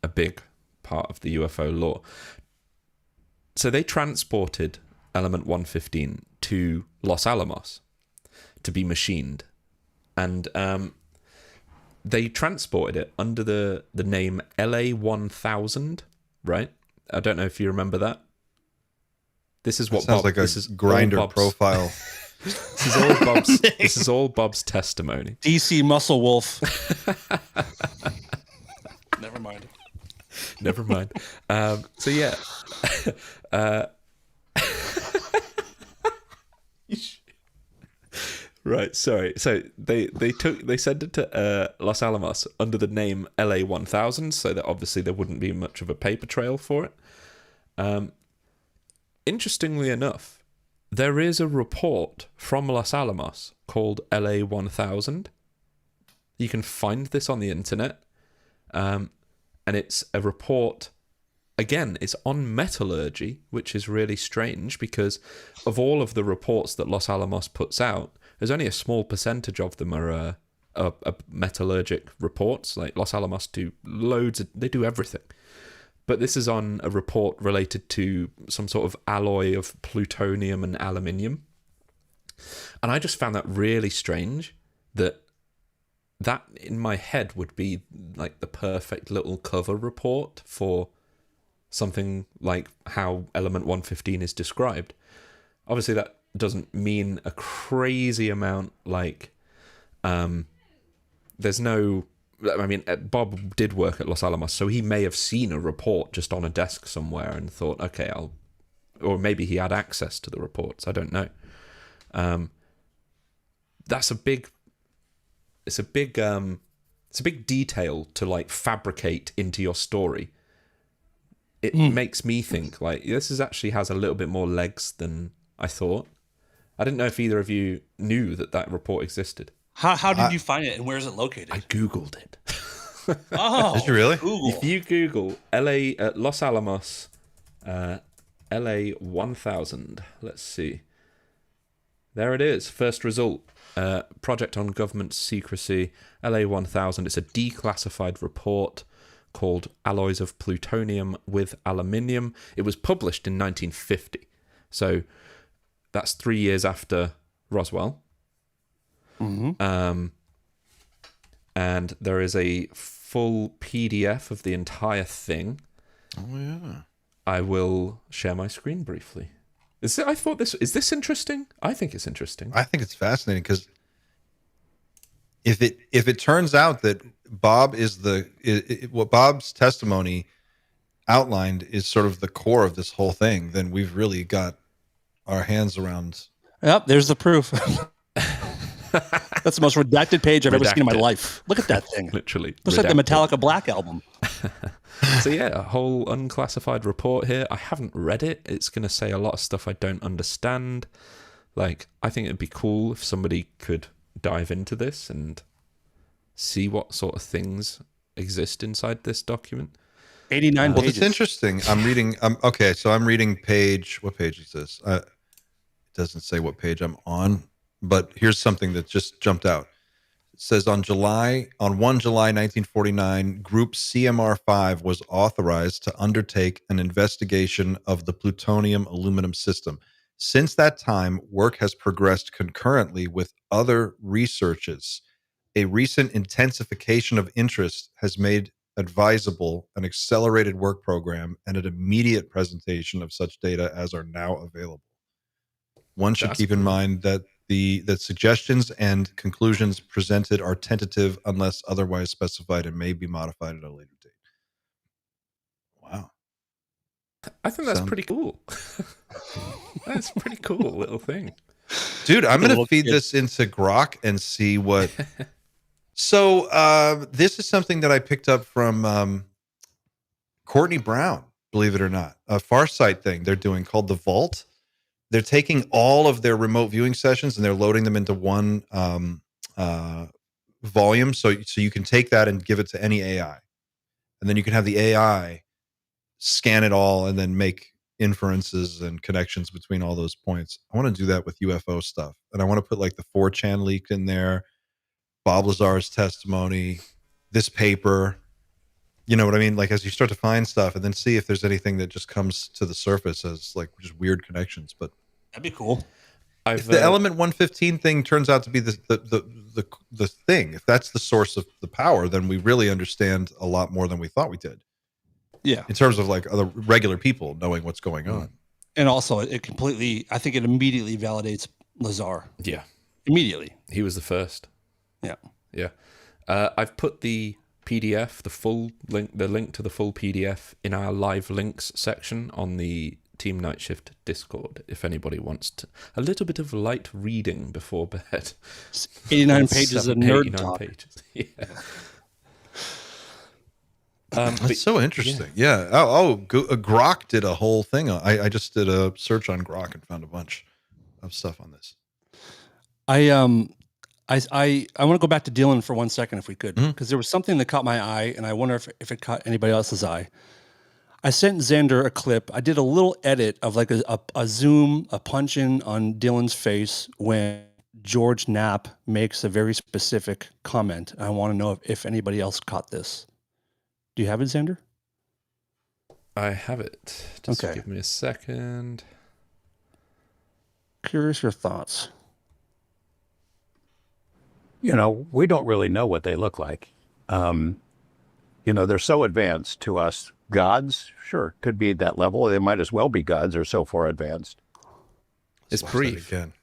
a big part of the UFO lore. So they transported element 115 to Los Alamos to be machined. And they transported it under the name LA-1000, right? I don't know if you remember that. This is what sounds like a grinder profile. This is all Bob's testimony. DC Muscle Wolf. Never mind. Never mind. So yeah. Right, sorry. So they sent it to Los Alamos under the name LA-1000, so that obviously there wouldn't be much of a paper trail for it. Interestingly enough, there is a report from Los Alamos called LA-1000. You can find this on the internet, and it's a report. Again, it's on metallurgy, which is really strange because of all of the reports that Los Alamos puts out, there's only a small percentage of them are metallurgic reports. Like Los Alamos do they do everything. But this is on a report related to some sort of alloy of plutonium and aluminium. And I just found that really strange that in my head would be like the perfect little cover report for something like how element 115 is described. Obviously that doesn't mean a crazy amount, like there's no, I mean, Bob did work at Los Alamos, so he may have seen a report just on a desk somewhere and thought, okay, or maybe he had access to the reports, I don't know. That's a big detail to like fabricate into your story. It makes me think like this actually has a little bit more legs than I thought. I didn't know if either of you knew that report existed. How did you find it, and where is it located? I Googled it. Oh, did you really? Google. If you Google Los Alamos, LA-1000, let's see. There it is. First result. Project on Government Secrecy, LA-1000. It's a declassified report called Alloys of Plutonium with Aluminium. It was published in 1950. So that's 3 years after Roswell. Mm-hmm. And there is a full PDF of the entire thing. Oh, yeah. I will share my screen briefly. Is this interesting? I think it's interesting. I think it's fascinating because if it turns out that Bob is what Bob's testimony outlined is sort of the core of this whole thing, then we've really got our hands around. Yep, there's the proof. That's the most redacted page I've ever seen in my life. Look at that thing. Literally. Looks like the Metallica Black album. So yeah, a whole unclassified report here. I haven't read it. It's going to say a lot of stuff I don't understand. Like, I think it'd be cool if somebody could dive into this and see what sort of things exist inside this document. 89 pages. Well, it's interesting. I'm reading. Okay, so I'm reading page. What page is this? It doesn't say what page I'm on, but here's something that just jumped out. It says on 1 July 1949, Group CMR5 was authorized to undertake an investigation of the plutonium aluminum system. Since that time, work has progressed concurrently with other researches. A recent intensification of interest has made advisable an accelerated work program and an immediate presentation of such data as are now available. One should keep in mind that that suggestions and conclusions presented are tentative unless otherwise specified and may be modified at a later date. Wow. I think that's pretty cool. That's a pretty cool little thing. Dude, I'm going to feed this into Grok and see what... So this is something that I picked up from Courtney Brown, believe it or not. A Farsight thing they're doing called The Vault. They're taking all of their remote viewing sessions and they're loading them into one volume. So you can take that and give it to any AI. And then you can have the AI scan it all and then make inferences and connections between all those points. I want to do that with UFO stuff. And I want to put like the 4chan leak in there, Bob Lazar's testimony, this paper. You know what I mean? Like as you start to find stuff and then see if there's anything that just comes to the surface as like just weird connections. But that'd be cool. If the element 115 thing turns out to be the thing, if that's the source of the power, then we really understand a lot more than we thought we did. Yeah. In terms of like other regular people knowing what's going on. And also I think it immediately validates Lazar. Yeah. Immediately. He was the first. Yeah. Yeah. I've put the PDF, the link to the full PDF in our live links section on the Team Night Shift Discord, if anybody wants a little bit of light reading before bed. 89 pages of nerd talk. Pages. Yeah. That's so interesting. Yeah. Grok did a whole thing. I just did a search on Grok and found a bunch of stuff on this. I want to go back to Dylan for 1 second, if we could, because there was something that caught my eye, and I wonder if it caught anybody else's eye. I sent Xander a clip. I did a little edit of like a zoom, a punch in on Dylan's face when George Knapp makes a very specific comment. I want to know if anybody else caught this. Do you have it, Xander? I have it. Just give me a second. Curious your thoughts. You know, we don't really know what they look like. They're so advanced to us. Gods, sure, could be at that level. They might as well be gods. They're so far advanced. It's brief. Again.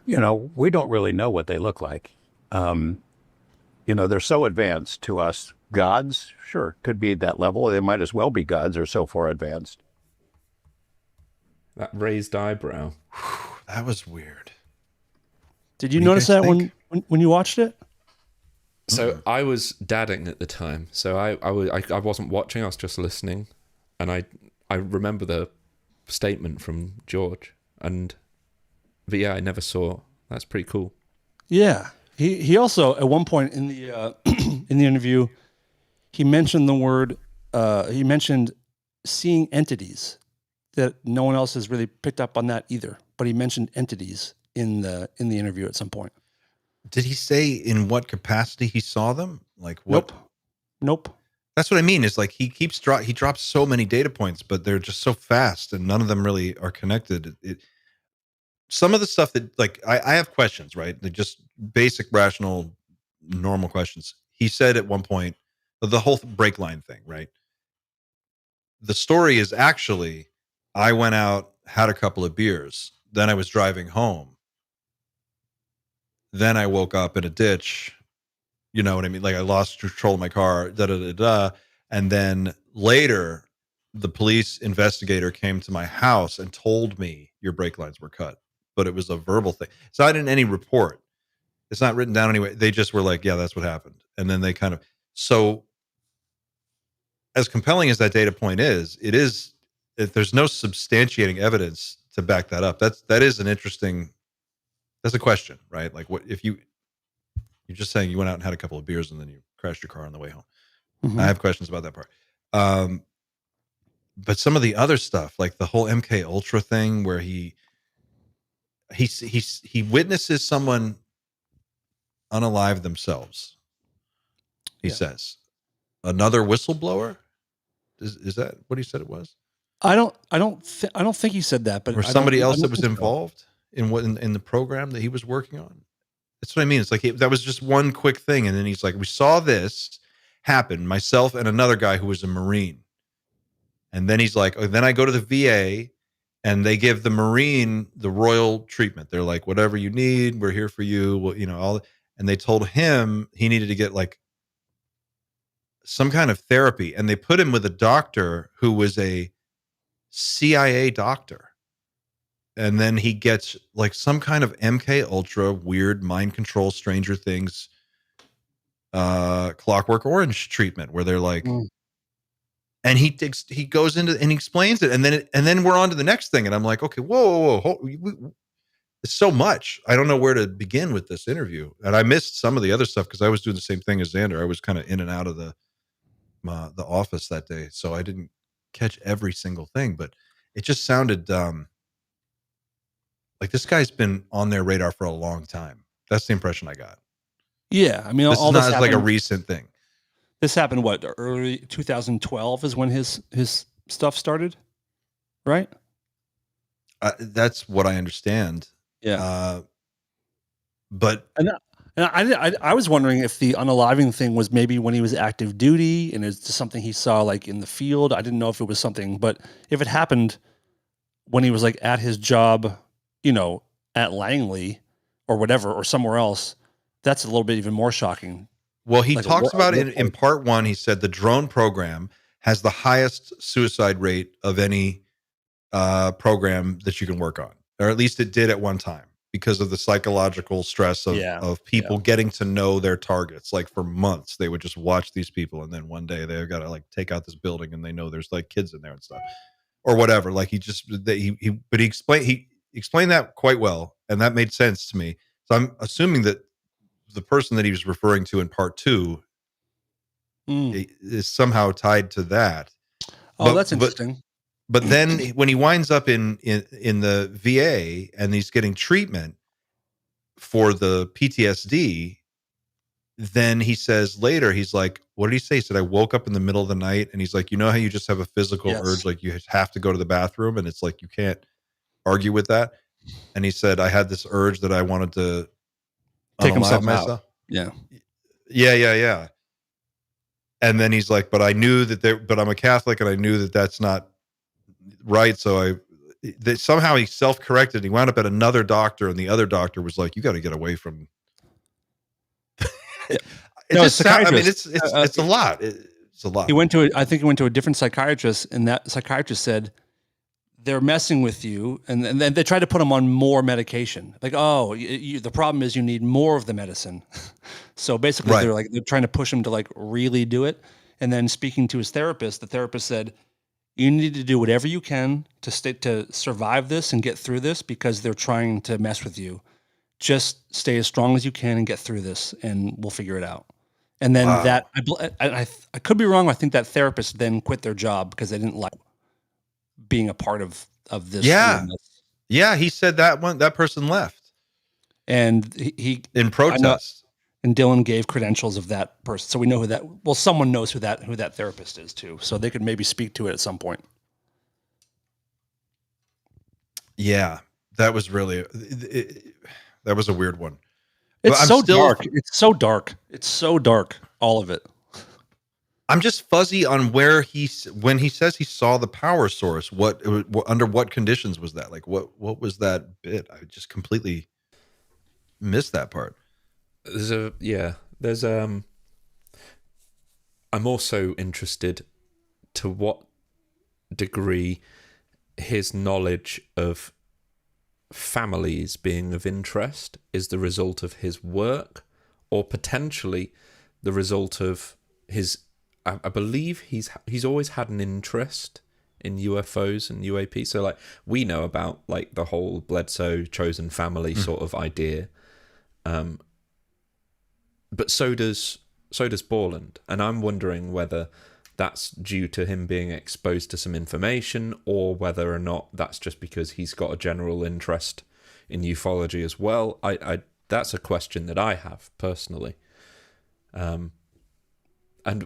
Yeah. We don't really know what they look like. They're so advanced to us. Gods, sure, could be at that level. They might as well be gods. They're so far advanced. That raised eyebrow. That was weird. Did you notice that when you watched it? So I was dadding at the time, so I wasn't watching. I was just listening, and I remember the statement from George, but yeah, I never saw. That's pretty cool. Yeah, he also at one point in the in the interview, he mentioned the word. He mentioned seeing entities that no one else has really picked up on that either. But he mentioned entities in the interview at some point. Did he say in what capacity he saw them? Like what? Nope. That's what I mean. Is like he drops so many data points, but they're just so fast, and none of them really are connected. Some of the stuff that like I have questions, right? They're just basic, rational, normal questions. He said at one point the whole brake line thing, right? The story is actually I went out, had a couple of beers, then I was driving home. Then I woke up in a ditch, you know what I mean? Like I lost control of my car, and then later the police investigator came to my house and told me your brake lines were cut, but it was a verbal thing. It's not in any report. It's not written down anyway. They just were like, yeah, that's what happened. And then they kind of, so as compelling as that data point is, if there's no substantiating evidence to back that up, that is an interesting, that's a question, right? Like what, if you're just saying you went out and had a couple of beers and then you crashed your car on the way home. Mm-hmm. I have questions about that part. But some of the other stuff, like the whole MK Ultra thing where he witnesses someone unalive themselves. He says another whistleblower. Is that what he said it was? I don't think he said that, but or somebody else that was involved in the program that he was working on. That's what I mean. It's like that was just one quick thing, and then he's like, "We saw this happen, myself and another guy who was a Marine." And then he's like, "Oh, then I go to the VA, and they give the Marine the royal treatment. They're like, whatever you need, we're here for you. Well, all. And they told him he needed to get like some kind of therapy, and they put him with a doctor who was a CIA doctor. And then he gets like some kind of MK Ultra weird mind control, Stranger Things, Clockwork Orange treatment, where they're like, and he goes into and he explains it, and then we're on to the next thing, and I'm like, okay, whoa, it's so much. I don't know where to begin with this interview, and I missed some of the other stuff because I was doing the same thing as Xander. I was kind of in and out of the office that day, so I didn't catch every single thing, but it just sounded like this guy's been on their radar for a long time. That's the impression I got. Yeah, I mean, this all is not this like a recent thing. This happened what, early 2012 is when his stuff started, right? That's what I understand. Yeah, but and I was wondering if the unaliving thing was maybe when he was active duty and it's just something he saw like in the field. I didn't know if it was something, but if it happened when he was like at his job, at Langley or whatever, or somewhere else, that's a little bit even more shocking. Well, he talks about it in part one. He said the drone program has the highest suicide rate of any program that you can work on, or at least it did at one time, because of the psychological stress of people getting to know their targets. Like for months, they would just watch these people, and then one day they've got to like take out this building, and they know there's like kids in there and stuff, or whatever. Like he explained that quite well, and that made sense to me. So I'm assuming that the person that he was referring to in part two is somehow tied to that. That's interesting. But then when he winds up in the VA and he's getting treatment for the PTSD, then he says later, he's like, what did he say? He said, I woke up in the middle of the night, and he's like, how you just have a physical urge, like you have to go to the bathroom, and it's like you can't argue with that. And he said, I had this urge that I wanted to take himself myself out. Yeah. And then he's like, but I knew but I'm a Catholic, and I knew that that's not right. So somehow he self-corrected. He wound up at another doctor, and the other doctor was like, you got to get away from. It's a lot. It's a lot. I think he went to a different psychiatrist, and that psychiatrist said, they're messing with you, and then they tried to put him on more medication. Like, the problem is you need more of the medicine. So basically, they're trying to push him to like really do it. And then speaking to his therapist, the therapist said, you need to do whatever you can to survive this and get through this, because they're trying to mess with you. Just stay as strong as you can and get through this, and we'll figure it out. And then I could be wrong. I think that therapist then quit their job because they didn't like being a part of this. Yeah. He said that person left, and he in protest. And Dylan gave credentials of that person, so we know who that. Well, someone knows who that therapist is too, so they could maybe speak to it at some point. Yeah, that was really that was a weird one. It's so dark. It's so dark. It's so dark. All of it. I'm just fuzzy on when he says he saw the power source. What under what conditions was that? Like what was that bit? I just completely missed that part. I'm also interested to what degree his knowledge of families being of interest is the result of his work, or potentially the result of his. I believe he's always had an interest in UFOs and UAP. So like we know about like the whole Bledsoe chosen family sort of idea. But so does Borland, and I'm wondering whether that's due to him being exposed to some information, or whether or not that's just because he's got a general interest in ufology as well. I that's a question that I have personally, and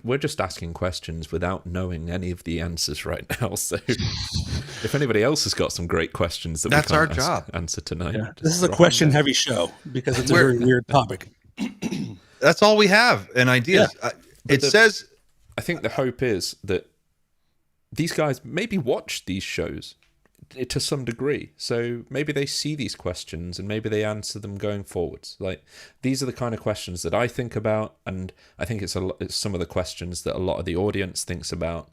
we're just asking questions without knowing any of the answers right now. So if anybody else has got some great questions that's our job answer tonight. Yeah. This is a question-heavy show because it's a very weird topic. That's all we have, and ideas. Yeah. I think the hope is that these guys maybe watch these shows to some degree. So maybe they see these questions and maybe they answer them going forwards. Like, these are the kind of questions that I think about, and I think it's some of the questions that a lot of the audience thinks about.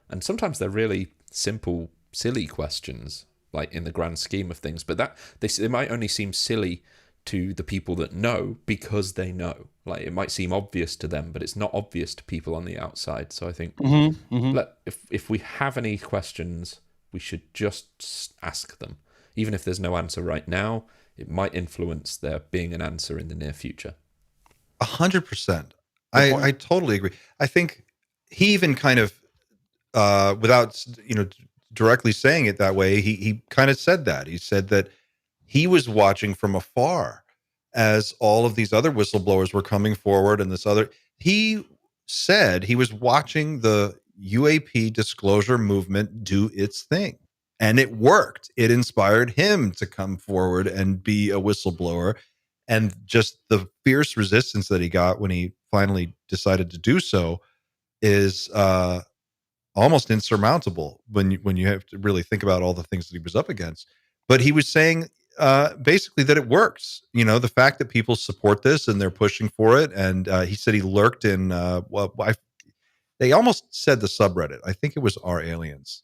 And sometimes they're really simple, silly questions, like in the grand scheme of things. But that they might only seem silly to the people that know because they know. Like, it might seem obvious to them, but it's not obvious to people on the outside. So I think if we have any questions, we should just ask them. Even if there's no answer right now, it might influence there being an answer in the near future. 100%. I totally agree. I think he even kind of, without directly saying it that way, he kind of said that. He said that he was watching from afar as all of these other whistleblowers were coming forward, and he said he was watching the UAP disclosure movement do its thing, and it worked. It inspired him to come forward and be a whistleblower, and just the fierce resistance that he got when he finally decided to do so is almost insurmountable when you have to really think about all the things that he was up against. But he was saying basically that it works. The fact that people support this and they're pushing for it. And he said he lurked in, they almost said the subreddit. I think it was Our Aliens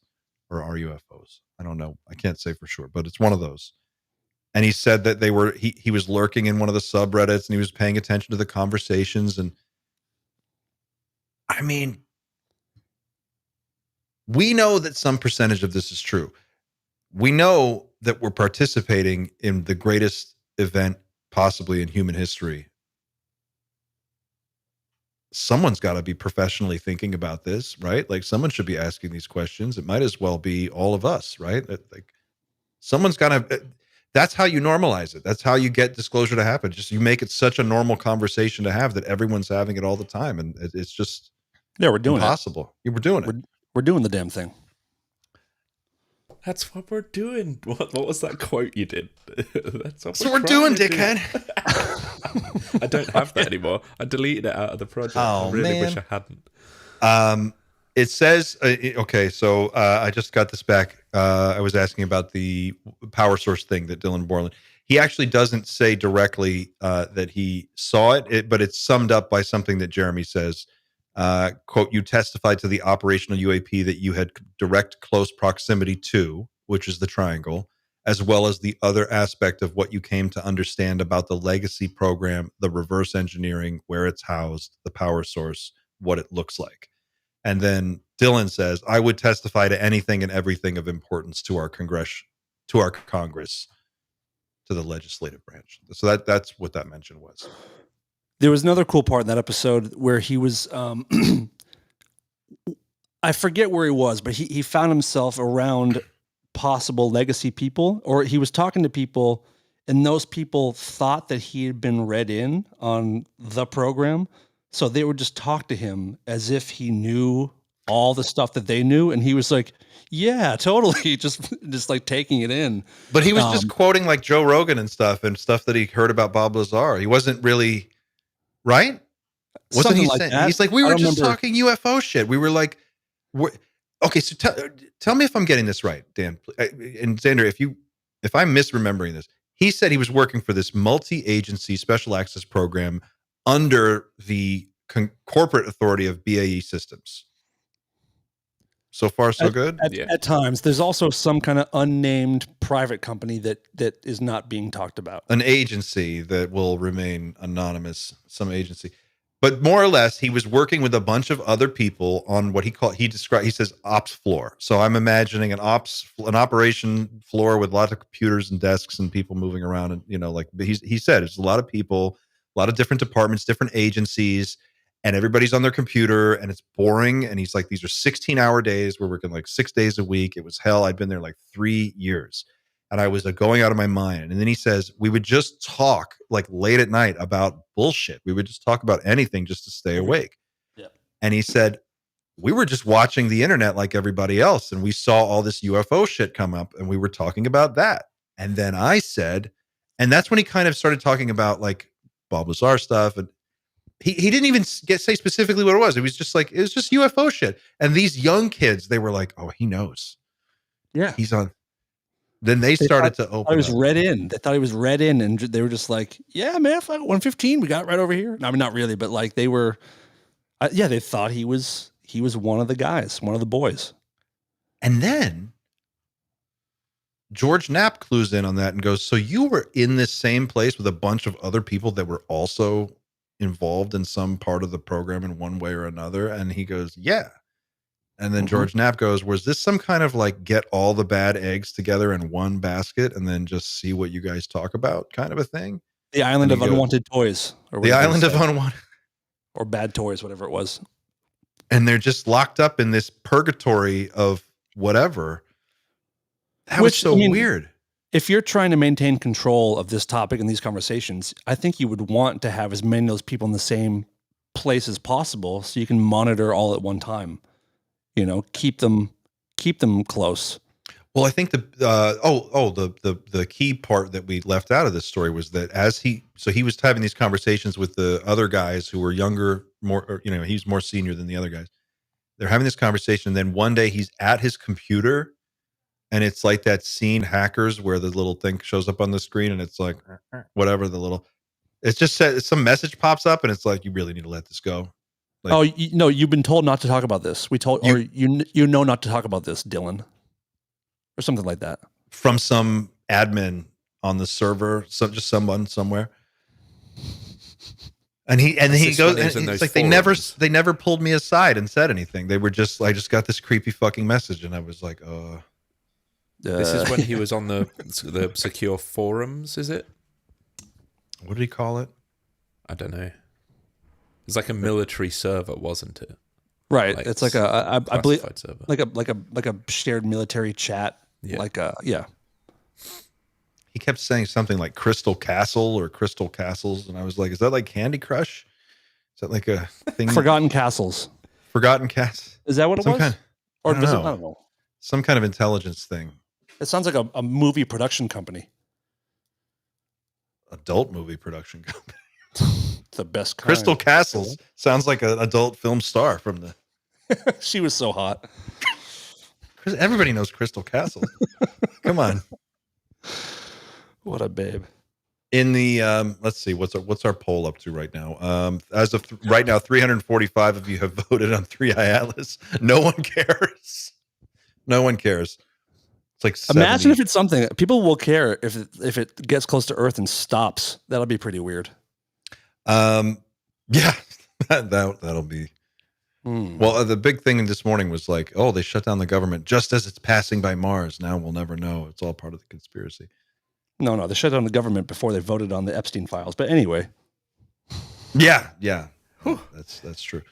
or Our UFOs. I don't know. I can't say for sure, but it's one of those. And he said that he was lurking in one of the subreddits and he was paying attention to the conversations. And I mean, we know that some percentage of this is true. We know that we're participating in the greatest event possibly in human history. Someone's got to be professionally thinking about this, right? Like, someone should be asking these questions. It might as well be all of us, right? Like, someone's got to. That's how you normalize it. That's how you get disclosure to happen. Just you make it such a normal conversation to have that everyone's having it all the time, and it's just we're doing impossible. We're doing it. We're doing the damn thing. That's what we're doing. What was that quote you did? That's what we're doing, dickhead. I don't have that anymore. I deleted it out of the project. Oh, I really man. wish I hadn't. It says, okay, so I just got this back. I was asking about the power source thing that Dylan Borland. He actually doesn't say directly that he saw it, but it's summed up by something that Jeremy says. Quote, you testified to the operational UAP that you had direct close proximity to, which is the triangle, as well as the other aspect of what you came to understand about the legacy program, the reverse engineering, where it's housed, the power source, what it looks like. And then Dylan says, I would testify to anything and everything of importance to our Congress, to the legislative branch. So that's what that mention was. There was another cool part in that episode where he was, I forget where he was, but he found himself around possible legacy people, or he was talking to people, and those people thought that he had been read in on the program. So they would just talk to him as if he knew all the stuff that they knew. And he was like, yeah, totally. Just like taking it in. But he was just quoting like Joe Rogan and stuff that he heard about Bob Lazar. He wasn't really, right? Wasn't he saying? He's like, we were just talking UFO shit. We were like, okay, so tell me if I'm getting this right, Dan. And Xander, if I'm misremembering this, he said he was working for this multi-agency special access program under the corporate authority of BAE Systems. So far, so good? At times. There's also some kind of unnamed private company that is not being talked about. An agency that will remain anonymous, some agency. But more or less, he was working with a bunch of other people on what he says ops floor. So I'm imagining an operation floor with lots of computers and desks and people moving around. And, like he said, it's a lot of people, a lot of different departments, different agencies, and everybody's on their computer and it's boring. And he's like, these are 16-hour days. We're working like 6 days a week. It was hell. I'd been there like 3 years and I was going out of my mind. And then he says, we would just talk like late at night about bullshit. We would just talk about anything just to stay awake. Yeah. And he said, we were just watching the internet like everybody else. And we saw all this UFO shit come up and we were talking about that. And then I said, and that's when he kind of started talking about like Bob Lazar stuff. And he didn't even say specifically what it was. It was just like, it was just UFO shit. And these young kids, they were like, oh, he knows. Yeah. He's on. Then they started to I open was up. read in. They thought he was read in, and they were just like, "Yeah, man, 115, we got right over here." I mean, not really, but like they were. Yeah, they thought he was one of the guys, one of the boys. And then George Knapp clues in on that and goes, "So you were in this same place with a bunch of other people that were also involved in some part of the program in one way or another?" And he goes, "Yeah." And then George Knapp goes, "Was this some kind of like get all the bad eggs together in one basket and then just see what you guys talk about kind of a thing?" The island of unwanted toys, or The island of unwanted, or bad toys, whatever it was. and they're just locked up in this purgatory of whatever. That was so weird. If you're trying to maintain control of this topic and these conversations, I think you would want to have as many of those people in the same place as possible, so you can monitor all at one time. You know, keep them close. Well, I think the key part that we left out of this story was that he was having these conversations with the other guys who were younger, he's more senior than the other guys. They're having this conversation, and then one day he's at his computer, and it's like that scene Hackers where the little thing shows up on the screen, and it's like whatever it's just said some message pops up, and it's like, you really need to let this go. Like, no, you've been told not to talk about this. We told you know not to talk about this, Dylan, or something like that, from some admin on the server, just someone somewhere. And he goes, and it's like they never pulled me aside and said anything. They were just, I just got this creepy fucking message, and I was like, This is when he was on the secure forums, is it? What did he call it? I don't know. It was like a military server, wasn't it? Right. It's like I believe server. like a shared military chat. Yeah. He kept saying something like Crystal Castle or Crystal Castles, and I was like, is that like Candy Crush? Is that like a thing? Forgotten Castles. Forgotten Castles. Is that what it was? I don't know. Some kind of intelligence thing. It sounds like a movie production company. Adult movie production company. The best kind. Crystal Castles sounds like an adult film star from the. She was so hot. Everybody knows Crystal Castles. Come on. What a babe. In the let's see, what's our poll up to right now? As of right now, 345 of you have voted on 3i Atlas. No one cares. No one cares. It's like 70. Imagine if it's something people will care if it gets close to Earth and stops. That'll be pretty weird. Yeah, that'll be. Well, the big thing this morning was like, oh, they shut down the government just as it's passing by Mars. Now we'll never know. It's all part of the conspiracy. No, they shut down the government before they voted on the Epstein files. But anyway. Yeah. That's true.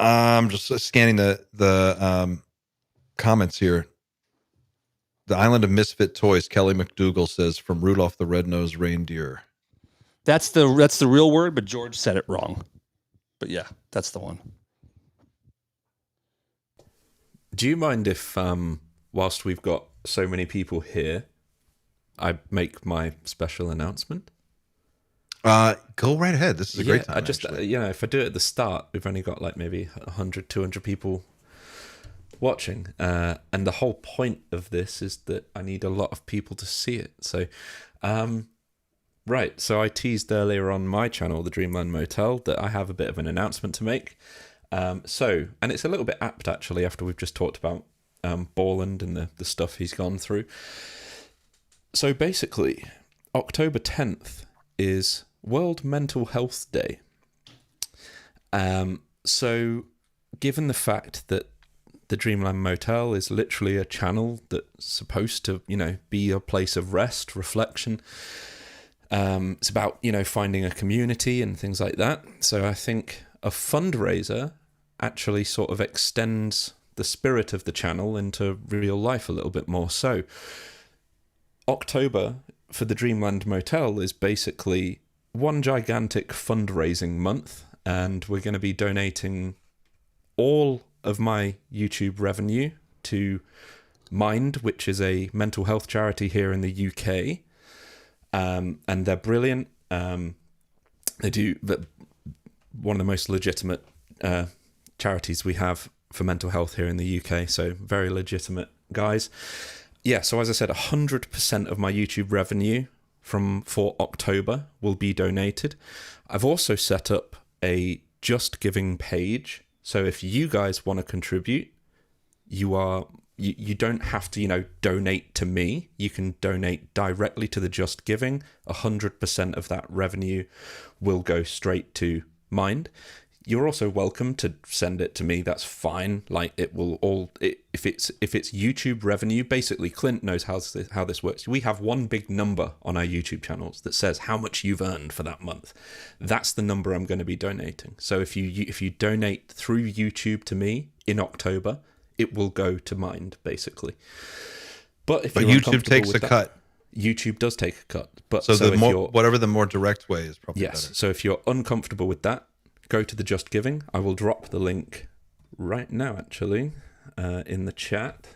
Just scanning the comments here. The Island of Misfit Toys, Kelly McDougall says, from Rudolph the Red-Nosed Reindeer. That's the real word, but George said it wrong. But yeah, that's the one. Do you mind if, whilst we've got so many people here, I make my special announcement? Go right ahead. This is a great time. If I do it at the start, we've only got like maybe 100, 200 people watching. And the whole point of this is that I need a lot of people to see it. So, right. So I teased earlier on my channel, the Dreamland Motel, that I have a bit of an announcement to make. And it's a little bit apt actually after we've just talked about Borland and the stuff he's gone through. So basically, October 10th is World Mental Health Day. So given the fact that the Dreamland Motel is literally a channel that's supposed to, be a place of rest, reflection, it's about, finding a community and things like that. So I think a fundraiser actually sort of extends the spirit of the channel into real life a little bit more. So October for the Dreamland Motel is basically one gigantic fundraising month, and we're going to be donating all of my YouTube revenue to Mind, which is a mental health charity here in the UK. And they're brilliant. They do one of the most legitimate charities we have for mental health here in the UK. So very legitimate guys. yeah, so as I said, 100% of my YouTube revenue for October will be donated. I've also set up a Just Giving page. So if you guys want to contribute, you don't have to, donate to me. You can donate directly to the Just Giving. 100% of that revenue will go straight to Mind. You're also welcome to send it to me. That's fine. Like, it will if it's YouTube revenue, basically Clint knows how this works. We have one big number on our YouTube channels that says how much you've earned for that month. That's the number I'm going to be donating. So if you donate through YouTube to me in October, it will go to Mind, basically. But YouTube takes a cut. YouTube does take a cut. But so whatever the more direct way is probably better. So if you're uncomfortable with that, go to the Just Giving. I will drop the link right now, actually, in the chat.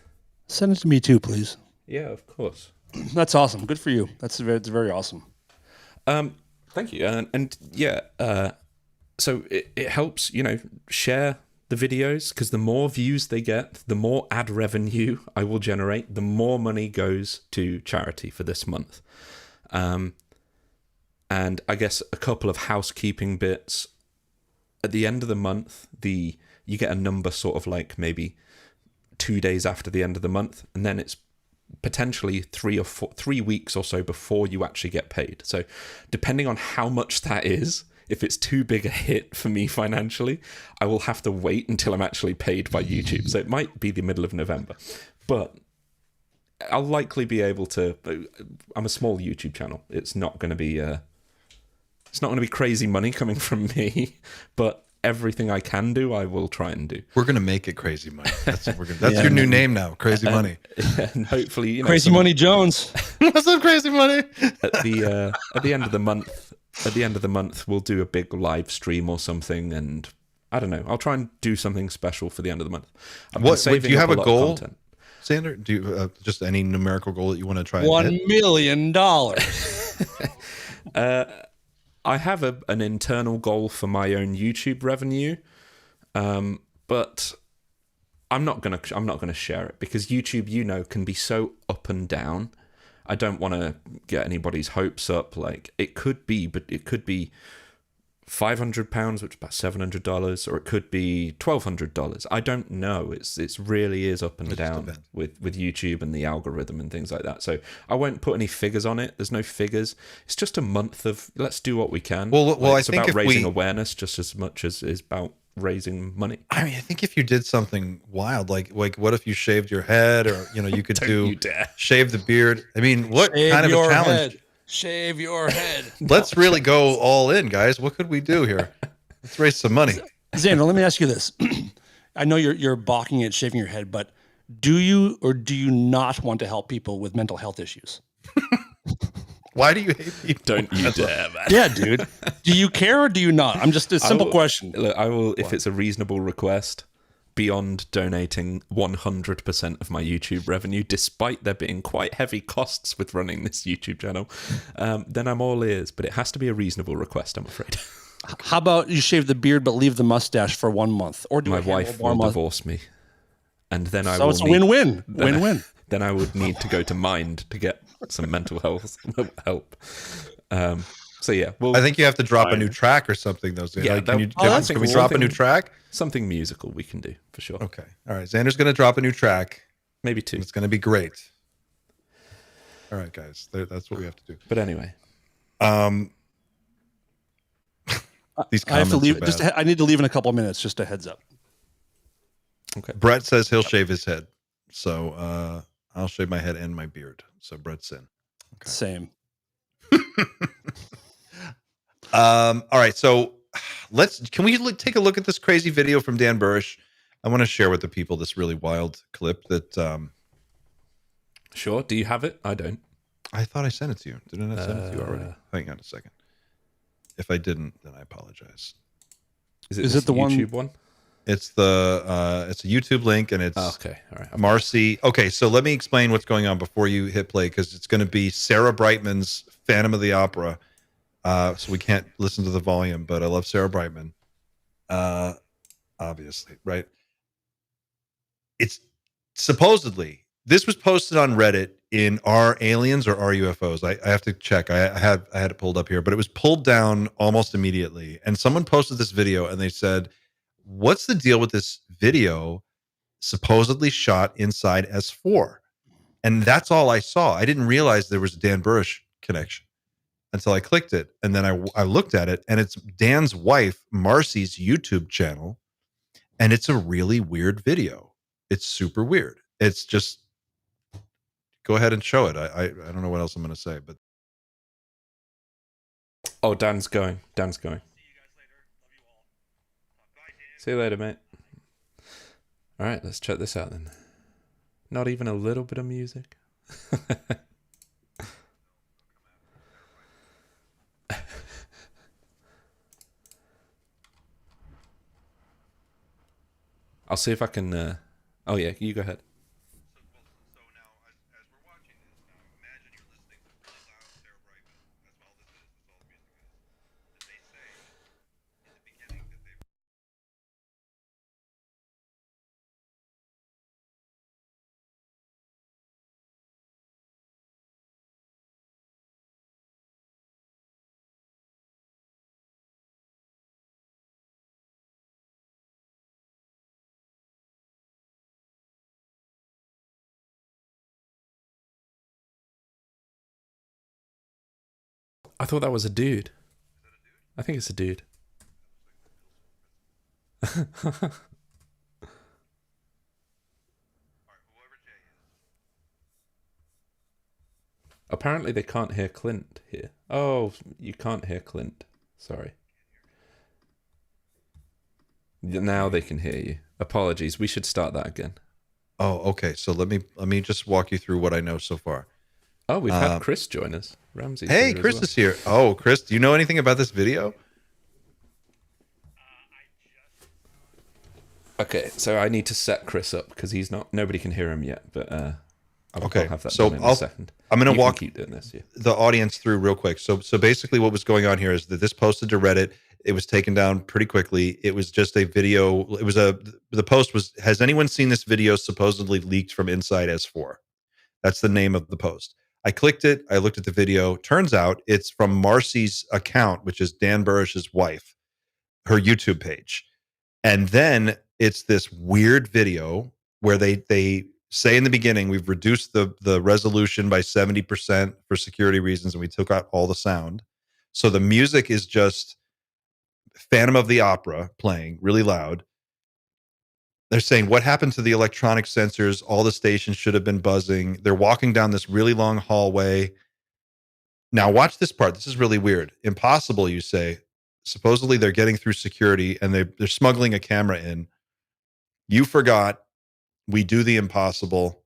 Send it to me too, please. Yeah, of course. That's awesome. Good for you. It's very awesome. Thank you. And yeah, so it helps, share the videos, because the more views they get, the more ad revenue I will generate, the more money goes to charity for this month. And I guess a couple of housekeeping bits. At the end of the month, you get a number sort of like maybe 2 days after the end of the month, and then it's potentially 3 weeks or so before you actually get paid. So depending on how much that is, if it's too big a hit for me financially, I will have to wait until I'm actually paid by YouTube. So it might be the middle of November, but I'll likely be able to. I'm a small YouTube channel. It's not going to be crazy money coming from me, but everything I can do, I will try and do. We're going to make it crazy money. That's your new name now, Crazy Money. And hopefully, Crazy Money Jones. What's up, Crazy Money? At the end of the month, we'll do a big live stream or something, and I don't know. I'll try and do something special for the end of the month. Do you have a goal, Sander? Do you just any numerical goal that you want to try? $1 million. I have an internal goal for my own YouTube revenue, but I'm not gonna share it, because YouTube, can be so up and down. I don't want to get anybody's hopes up. Like, it could be £500, which is about $700, or it could be $1,200. I don't know. It really is up and down with YouTube and the algorithm and things like that. So I won't put any figures on it. There's no figures. It's just a month of let's do what we can. Well, it's about raising awareness just as much as is about raising money. I mean, I think if you did something wild, like what if you shaved your head, or you could shave the beard. I mean, what kind of a challenge? Shave your head. Let's really go all in, guys. What could we do here? Let's raise some money. Xander, let me ask you this. I know you're balking at shaving your head, but do you or do you not want to help people with mental health issues? Why do you hate people? Don't you dare, man. Yeah, dude. Do you care or do you not? I'm just a simple question. Look, I will, if it's a reasonable request, beyond donating 100% of my YouTube revenue, despite there being quite heavy costs with running this YouTube channel, then I'm all ears. But it has to be a reasonable request, I'm afraid. How about you shave the beard but leave the mustache for 1 month? Or do my wife will divorce me, and then I will. So it's a win-win. Win-win. Then I would need to go to Mind to get some mental health help. So yeah, I think you have to drop a new track or something. Yeah, can we drop a new track? Something musical we can do for sure. Okay, all right. Xander's going to drop a new track. Maybe 2. It's going to be great. All right, guys, that's what we have to do. But anyway, these comments I have to leave. are bad. I need to leave in a couple of minutes. Just a heads up. Okay. Brett says he'll shave his head, so I'll shave my head and my beard. So Brett's in. Okay. Same. All right, so can we take a look at this crazy video from Dan Burish? I want to share with the people this really wild clip that Sure. Do you have it? I don't. I thought I sent it to you. Didn't I send it to you already? Hang on a second. If I didn't, then I apologize. Is it the YouTube one? It's a YouTube link, and it's okay. All right. Marcy. Okay, so let me explain what's going on before you hit play, because it's going to be Sarah Brightman's Phantom of the Opera. So we can't listen to the volume, but I love Sarah Brightman. Obviously, right? It's supposedly this was posted on Reddit in Are Aliens or Are UFOs? I have to check. I had it pulled up here, but it was pulled down almost immediately. And someone posted this video and they said, what's the deal with this video supposedly shot inside S4? And that's all I saw. I didn't realize there was a Dan Burrish connection until I clicked it. And then I looked at it, and it's Dan's wife, Marcy's YouTube channel. And it's a really weird video. It's super weird. It's just, go ahead and show it. I don't know what else I'm going to say, but. Oh, Dan's going. See you guys later. Love you all. Bye, Dan. See you later, mate. All right, let's check this out then. Not even a little bit of music. I'll see if I can. Oh yeah, you go ahead. So now, as we're watching this, now imagine you're listening to really loud Sarah Brightman. That's all this is. That's all the music is. That they say in the beginning that they. I thought that was a dude. I think it's a dude. Apparently they can't hear Clint here. Oh, you can't hear Clint. Sorry. Now they can hear you. Apologies. We should start that again. Oh, okay. So let me just walk you through what I know so far. Oh, we've had Chris join us. Ramsey. Hey, Chris is here. Oh, Chris, do you know anything about this video? Okay, so I need to set Chris up because he's not. Nobody can hear him yet. But okay, I'll have that so done in a second. I'm going to walk keep doing this, yeah. the audience through real quick. So basically, what was going on here is that this posted to Reddit. It was taken down pretty quickly. It was just a video. It was the post was, has anyone seen this video supposedly leaked from inside S4? That's the name of the post. I clicked it. I looked at the video. Turns out it's from Marcy's account, which is Dan Burrish's wife, her YouTube page. And then it's this weird video where they say in the beginning, we've reduced the resolution by 70% for security reasons, and we took out all the sound. So the music is just Phantom of the Opera playing really loud. They're saying, what happened to the electronic sensors? All the stations should have been buzzing. They're walking down this really long hallway. Now, watch this part. This is really weird. Impossible, you say. Supposedly, they're getting through security, and they're smuggling a camera in. You forgot. We do the impossible.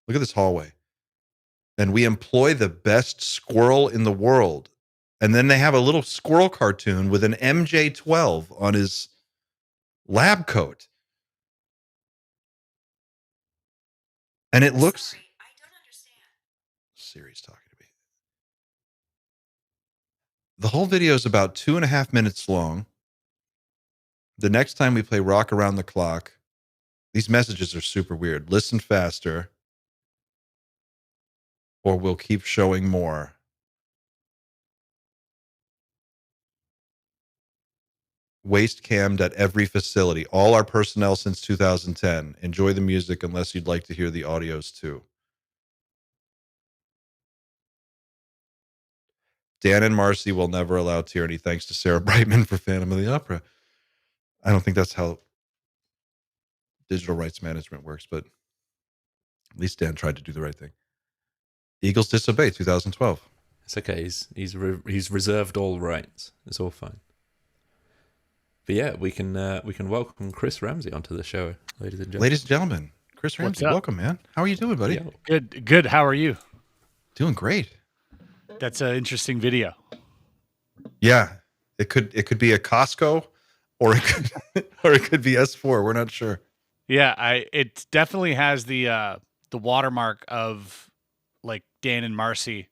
Look at this hallway. And we employ the best squirrel in the world. And then they have a little squirrel cartoon with an MJ-12 on his lab coat. And it looks. Sorry, I don't understand. Siri's talking to me. The whole video is about 2.5 minutes long. The next time we play Rock Around the Clock, these messages are super weird. Listen faster, or we'll keep showing more. Waste cammed at every facility. All our personnel since 2010. Enjoy the music unless you'd like to hear the audios too. Dan and Marcy will never allow tyranny, thanks to Sarah Brightman for Phantom of the Opera. I don't think that's how digital rights management works, but at least Dan tried to do the right thing. Eagles disobey, 2012. It's okay. He's reserved all rights. It's all fine. But yeah, we can welcome Chris Ramsey onto the show, ladies and gentlemen. Ladies and gentlemen, Chris Ramsey, welcome, man. How are you doing, buddy? Yo. Good. How are you? Doing great. That's an interesting video. Yeah, it could be a Costco, or it could be S4. We're not sure. Yeah, it definitely has the watermark of like Dan and Marcy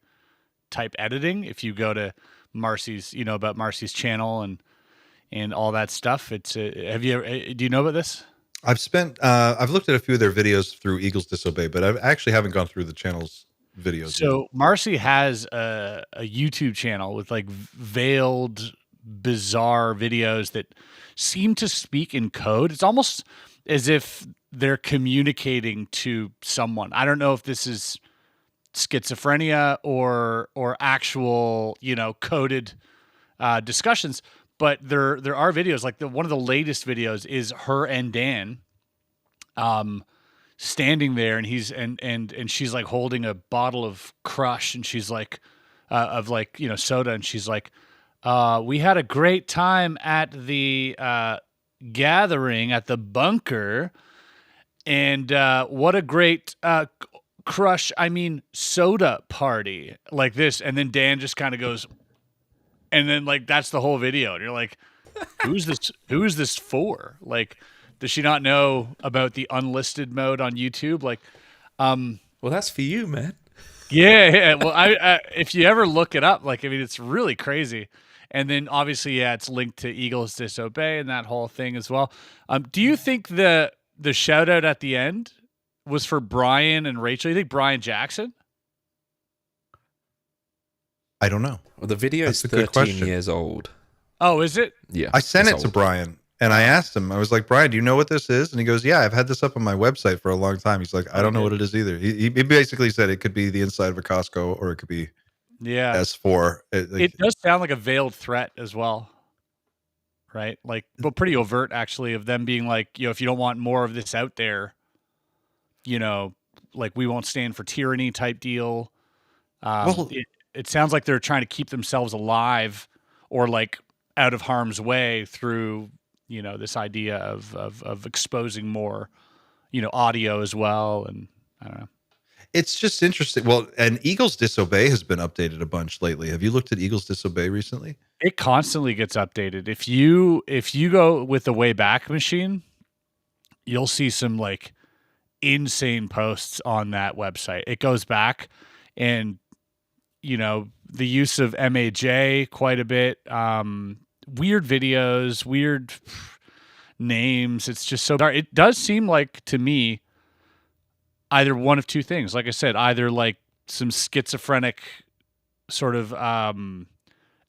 type editing. If you go to Marcy's, about Marcy's channel and all that stuff. It's do you know about this? I've looked at a few of their videos through Eagles Disobey, but I actually haven't gone through the channel's videos. So Marcy has a YouTube channel with like veiled, bizarre videos that seem to speak in code. It's almost as if they're communicating to someone. I don't know if this is schizophrenia or actual, coded discussions, but there are videos like one of the latest videos is her and Dan standing there, and he's and she's like holding a bottle of Crush, and she's like of like soda, and she's like, we had a great time at the gathering at the bunker, and what a great Crush, I mean soda party, like this. And then Dan just kind of goes, and then like that's the whole video, and you're like, who is this for? Like, does she not know about the unlisted mode on YouTube? Like, Well, that's for you, man. yeah. Well, I if you ever look it up, like, I mean, it's really crazy. And then obviously, yeah, it's linked to Eagles Disobey and that whole thing as well. Do you think the shout out at the end was for Brian and Rachel? You think Brian Jackson? I don't know. Well, the video is That's a good 13 question. years old. Oh, is it? Yeah. I sent it's it to old. Brian, and I asked him. I was like, Brian, do you know what this is? And he goes, yeah, I've had this up on my website for a long time. He's like, I don't know what it is either. He basically said it could be the inside of a Costco, or it could be Yeah. S4. It does sound like a veiled threat as well. Right? Like, but pretty overt, actually, of them being like, if you don't want more of this out there, like, we won't stand for tyranny type deal. Well- It sounds like they're trying to keep themselves alive or like out of harm's way through, this idea of exposing more, audio as well. And I don't know. It's just interesting. Well, and Eagles Disobey has been updated a bunch lately. Have you looked at Eagles Disobey recently? It constantly gets updated. If you go with the Wayback Machine, you'll see some like insane posts on that website. It goes back, and the use of MAJ quite a bit, weird videos, weird names. It's just so dark. It does seem like, to me, either one of two things. Like I said, either like some schizophrenic sort of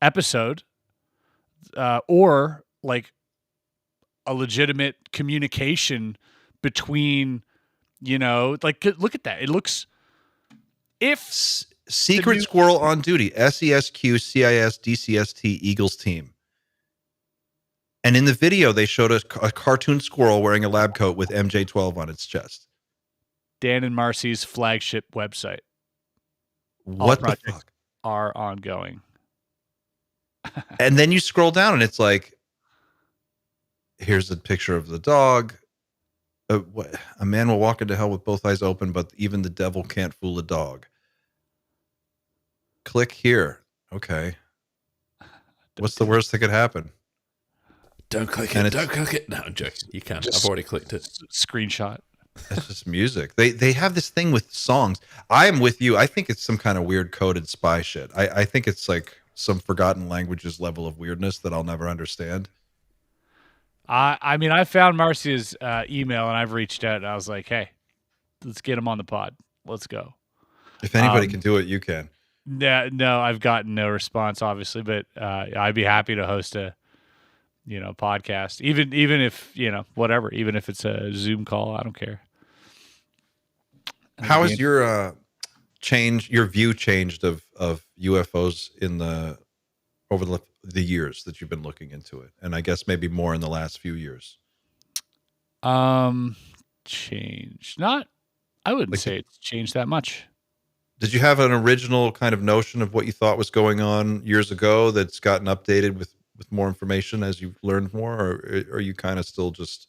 episode, or like a legitimate communication between, like, look at that. It looks, if Secret Squirrel on Duty, SESQ, CIS, DCST, Eagles team. And in the video, they showed a cartoon squirrel wearing a lab coat with MJ12 on its chest. Dan and Marcy's flagship website. What the projects fuck? are ongoing. And then you scroll down, and it's like, here's a picture of the dog. A man will walk into hell with both eyes open, but even the devil can't fool a dog. Click here. Okay. What's the worst that could happen? Don't click And it. Don't click it. No, I'm joking. You can. I've already clicked it. Screenshot. It's just music. They have this thing with songs. I am with you. I think it's some kind of weird coded spy shit. I think it's like some forgotten languages level of weirdness that I'll never understand. I mean, I found Marcy's email, and I've reached out, and I was like, hey, let's get him on the pod. Let's go. If anybody can do it, you can. No, I've gotten no response, obviously, but I'd be happy to host a podcast, even if whatever, even if it's a Zoom call. I don't care. How has your view changed of UFOs over the years that you've been looking into it, and I guess maybe more in the last few years? Changed. I wouldn't say it's changed that much. Did you have an original kind of notion of what you thought was going on years ago that's gotten updated with more information as you've learned more, or are you kind of still just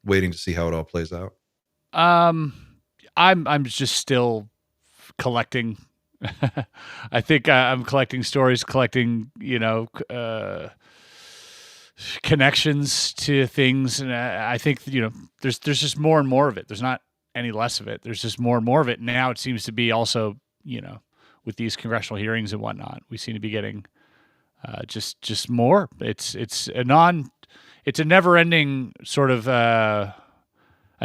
waiting to see how it all plays out? I'm just still collecting. I think I'm collecting stories, collecting, connections to things. And I think, there's just more and more of it. There's not any less of it. There's just more and more of it. Now it seems to be also, with these congressional hearings and whatnot, we seem to be getting just more. It's a never ending sort of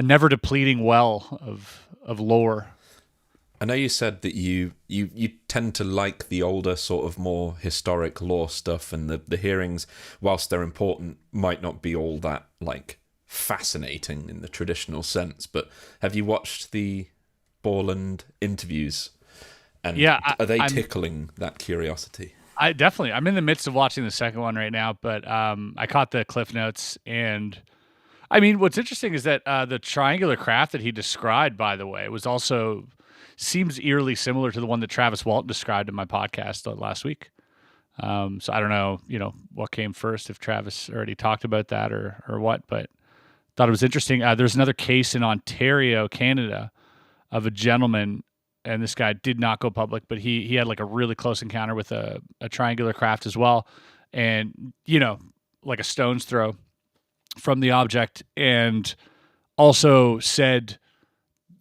never depleting well of lore. I know you said that you tend to like the older, sort of more historic lore stuff, and the hearings, whilst they're important, might not be all that like fascinating in the traditional sense. But have you watched the Borland interviews? And are they tickling that curiosity? I'm in the midst of watching the second one right now, but I caught the Cliff Notes, and I mean, what's interesting is that the triangular craft that he described, by the way, was also seems eerily similar to the one that Travis Walton described in my podcast last week. So I don't know, what came first, if Travis already talked about that or what, but thought it was interesting. There's another case in Ontario, Canada, of a gentleman, and this guy did not go public, but he had like a really close encounter with a triangular craft as well, and like a stone's throw from the object, and also said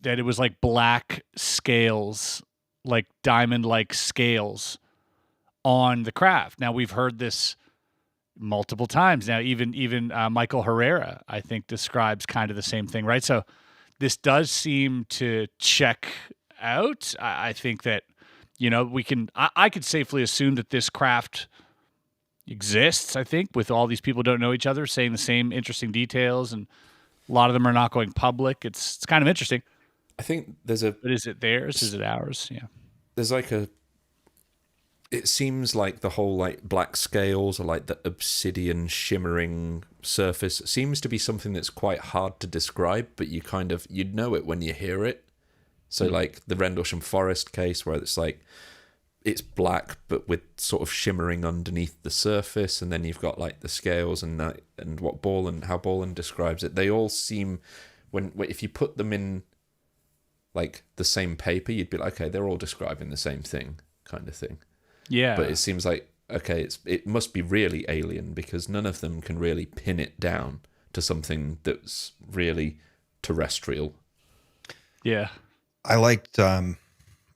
that it was like black scales, like diamond-like scales on the craft. Now, we've heard this multiple times now. Even Michael Herrera, I think, describes kind of the same thing, right? So this does seem to check out. I think that, I could safely assume that this craft exists, I think, with all these people who don't know each other saying the same interesting details, and a lot of them are not going public. It's kind of interesting. I think but is it theirs? Is it ours? Yeah. There's like it seems like the whole like black scales, or like the obsidian shimmering surface, seems to be something that's quite hard to describe, but you'd know it when you hear it. So like the Rendlesham Forest case, where it's like it's black but with sort of shimmering underneath the surface, and then you've got like the scales and how Borland describes it. They all seem, if you put them in like the same paper, you'd be like, okay, they're all describing the same thing, kind of thing. Yeah. But it seems like, okay, it must be really alien, because none of them can really pin it down to something that's really terrestrial. Yeah. I liked, I'm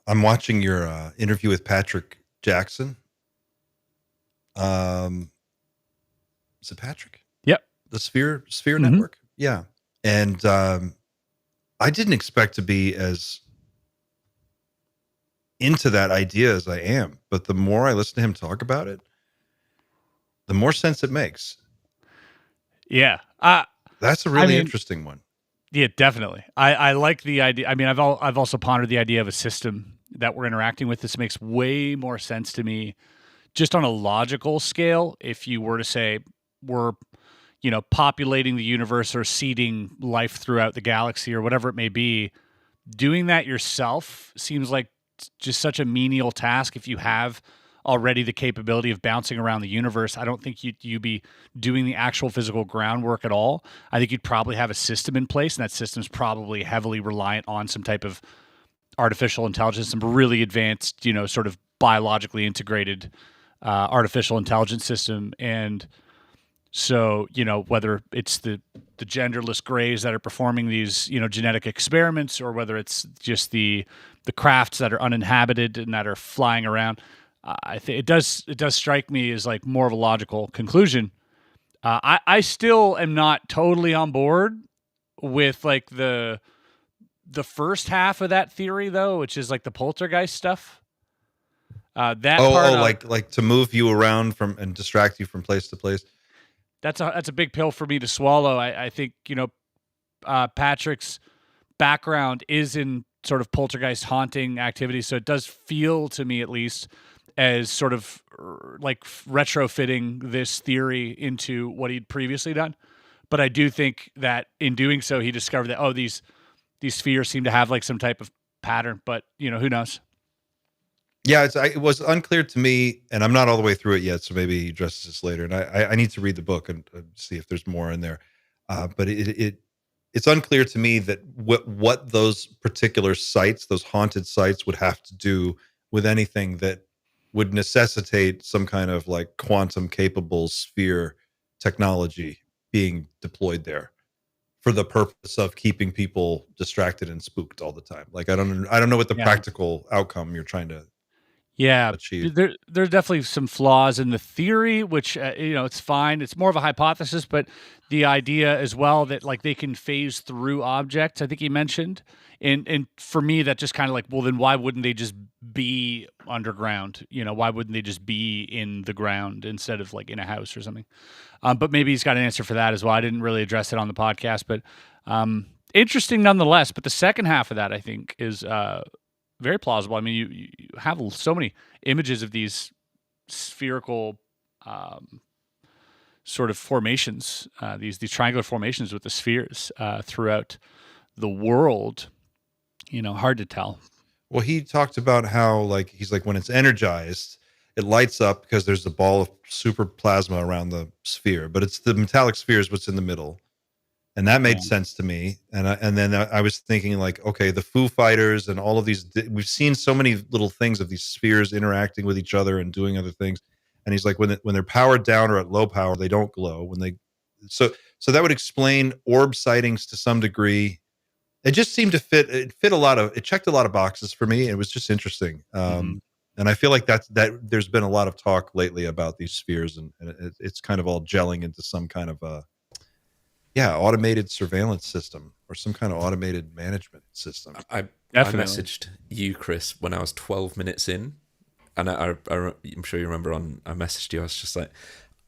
watching your interview with Patrick Jackson. Is it Patrick? Yep. The Sphere Network? Yeah. And I didn't expect to be as into that idea as I am, but the more I listen to him talk about it, the more sense it makes. Yeah. That's a really interesting one. Yeah, definitely. I like the idea. I mean, I've also pondered the idea of a system that we're interacting with. This makes way more sense to me just on a logical scale. If you were to say we're, populating the universe or seeding life throughout the galaxy or whatever it may be, doing that yourself seems like just such a menial task. If you have already the capability of bouncing around the universe, I don't think you'd be doing the actual physical groundwork at all. I think you'd probably have a system in place, and that system's probably heavily reliant on some type of artificial intelligence, some really advanced, sort of biologically integrated artificial intelligence system. And so, whether it's the genderless greys that are performing these, genetic experiments, or whether it's just the crafts that are uninhabited and that are flying around, I think it does strike me as like more of a logical conclusion. I still am not totally on board with like the first half of that theory, though, which is like the poltergeist stuff. Like to move you around and distract you from place to place. That's a big pill for me to swallow. I think Patrick's background is in sort of poltergeist haunting activity, so it does feel to me, at least, as sort of like retrofitting this theory into what he'd previously done. But I do think that in doing so, he discovered that, these spheres seem to have like some type of pattern, but who knows? Yeah, it was unclear to me, and I'm not all the way through it yet, so maybe he addresses this later. And I need to read the book and see if there's more in there. But it's unclear to me that what those particular sites, those haunted sites, would have to do with anything that would necessitate some kind of like quantum capable sphere technology being deployed there for the purpose of keeping people distracted and spooked all the time. Like I don't know what the practical outcome you're trying to Yeah, achieve. there's definitely some flaws in the theory, which it's fine. It's more of a hypothesis, but the idea as well that like they can phase through objects. I think he mentioned, and for me that just kind of like, well, then why wouldn't they just be underground? Why wouldn't they just be in the ground instead of like in a house or something? But maybe he's got an answer for that as well. I didn't really address it on the podcast, but interesting nonetheless. But the second half of that, I think, is very plausible. I mean, you have so many images of these spherical sort of formations, these triangular formations with the spheres throughout the world. Hard to tell. Well, he talked about how like he's like when it's energized, it lights up because there's a ball of super plasma around the sphere, but it's the metallic sphere is what's in the middle. And that made sense to me. And then I was thinking like, okay, the Foo Fighters and all of these, we've seen so many little things of these spheres interacting with each other and doing other things. And he's like, when they're powered down or at low power, they don't glow. So that would explain orb sightings to some degree. It just seemed to fit. It checked a lot of boxes for me. It was just interesting. And I feel like that there's been a lot of talk lately about these spheres, and it's kind of all gelling into some kind of automated surveillance system or some kind of automated management system. I messaged you, Chris, when I was 12 minutes in, and I'm sure you remember I messaged you. I was just like,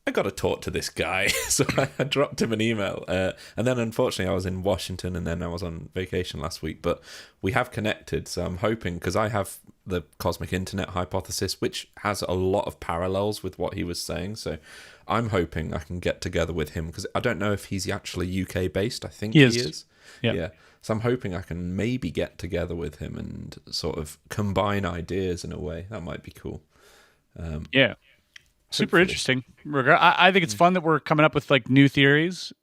I got to talk to this guy. So I dropped him an email. And then unfortunately I was in Washington and then I was on vacation last week, but we have connected. So I'm hoping, because I have the cosmic internet hypothesis, which has a lot of parallels with what he was saying. So I'm hoping I can get together with him, because I don't know if he's actually UK based. I think he is. Yeah. So I'm hoping I can maybe get together with him and sort of combine ideas in a way. That might be cool. Yeah. Super interesting. I think it's fun that we're coming up with like new theories,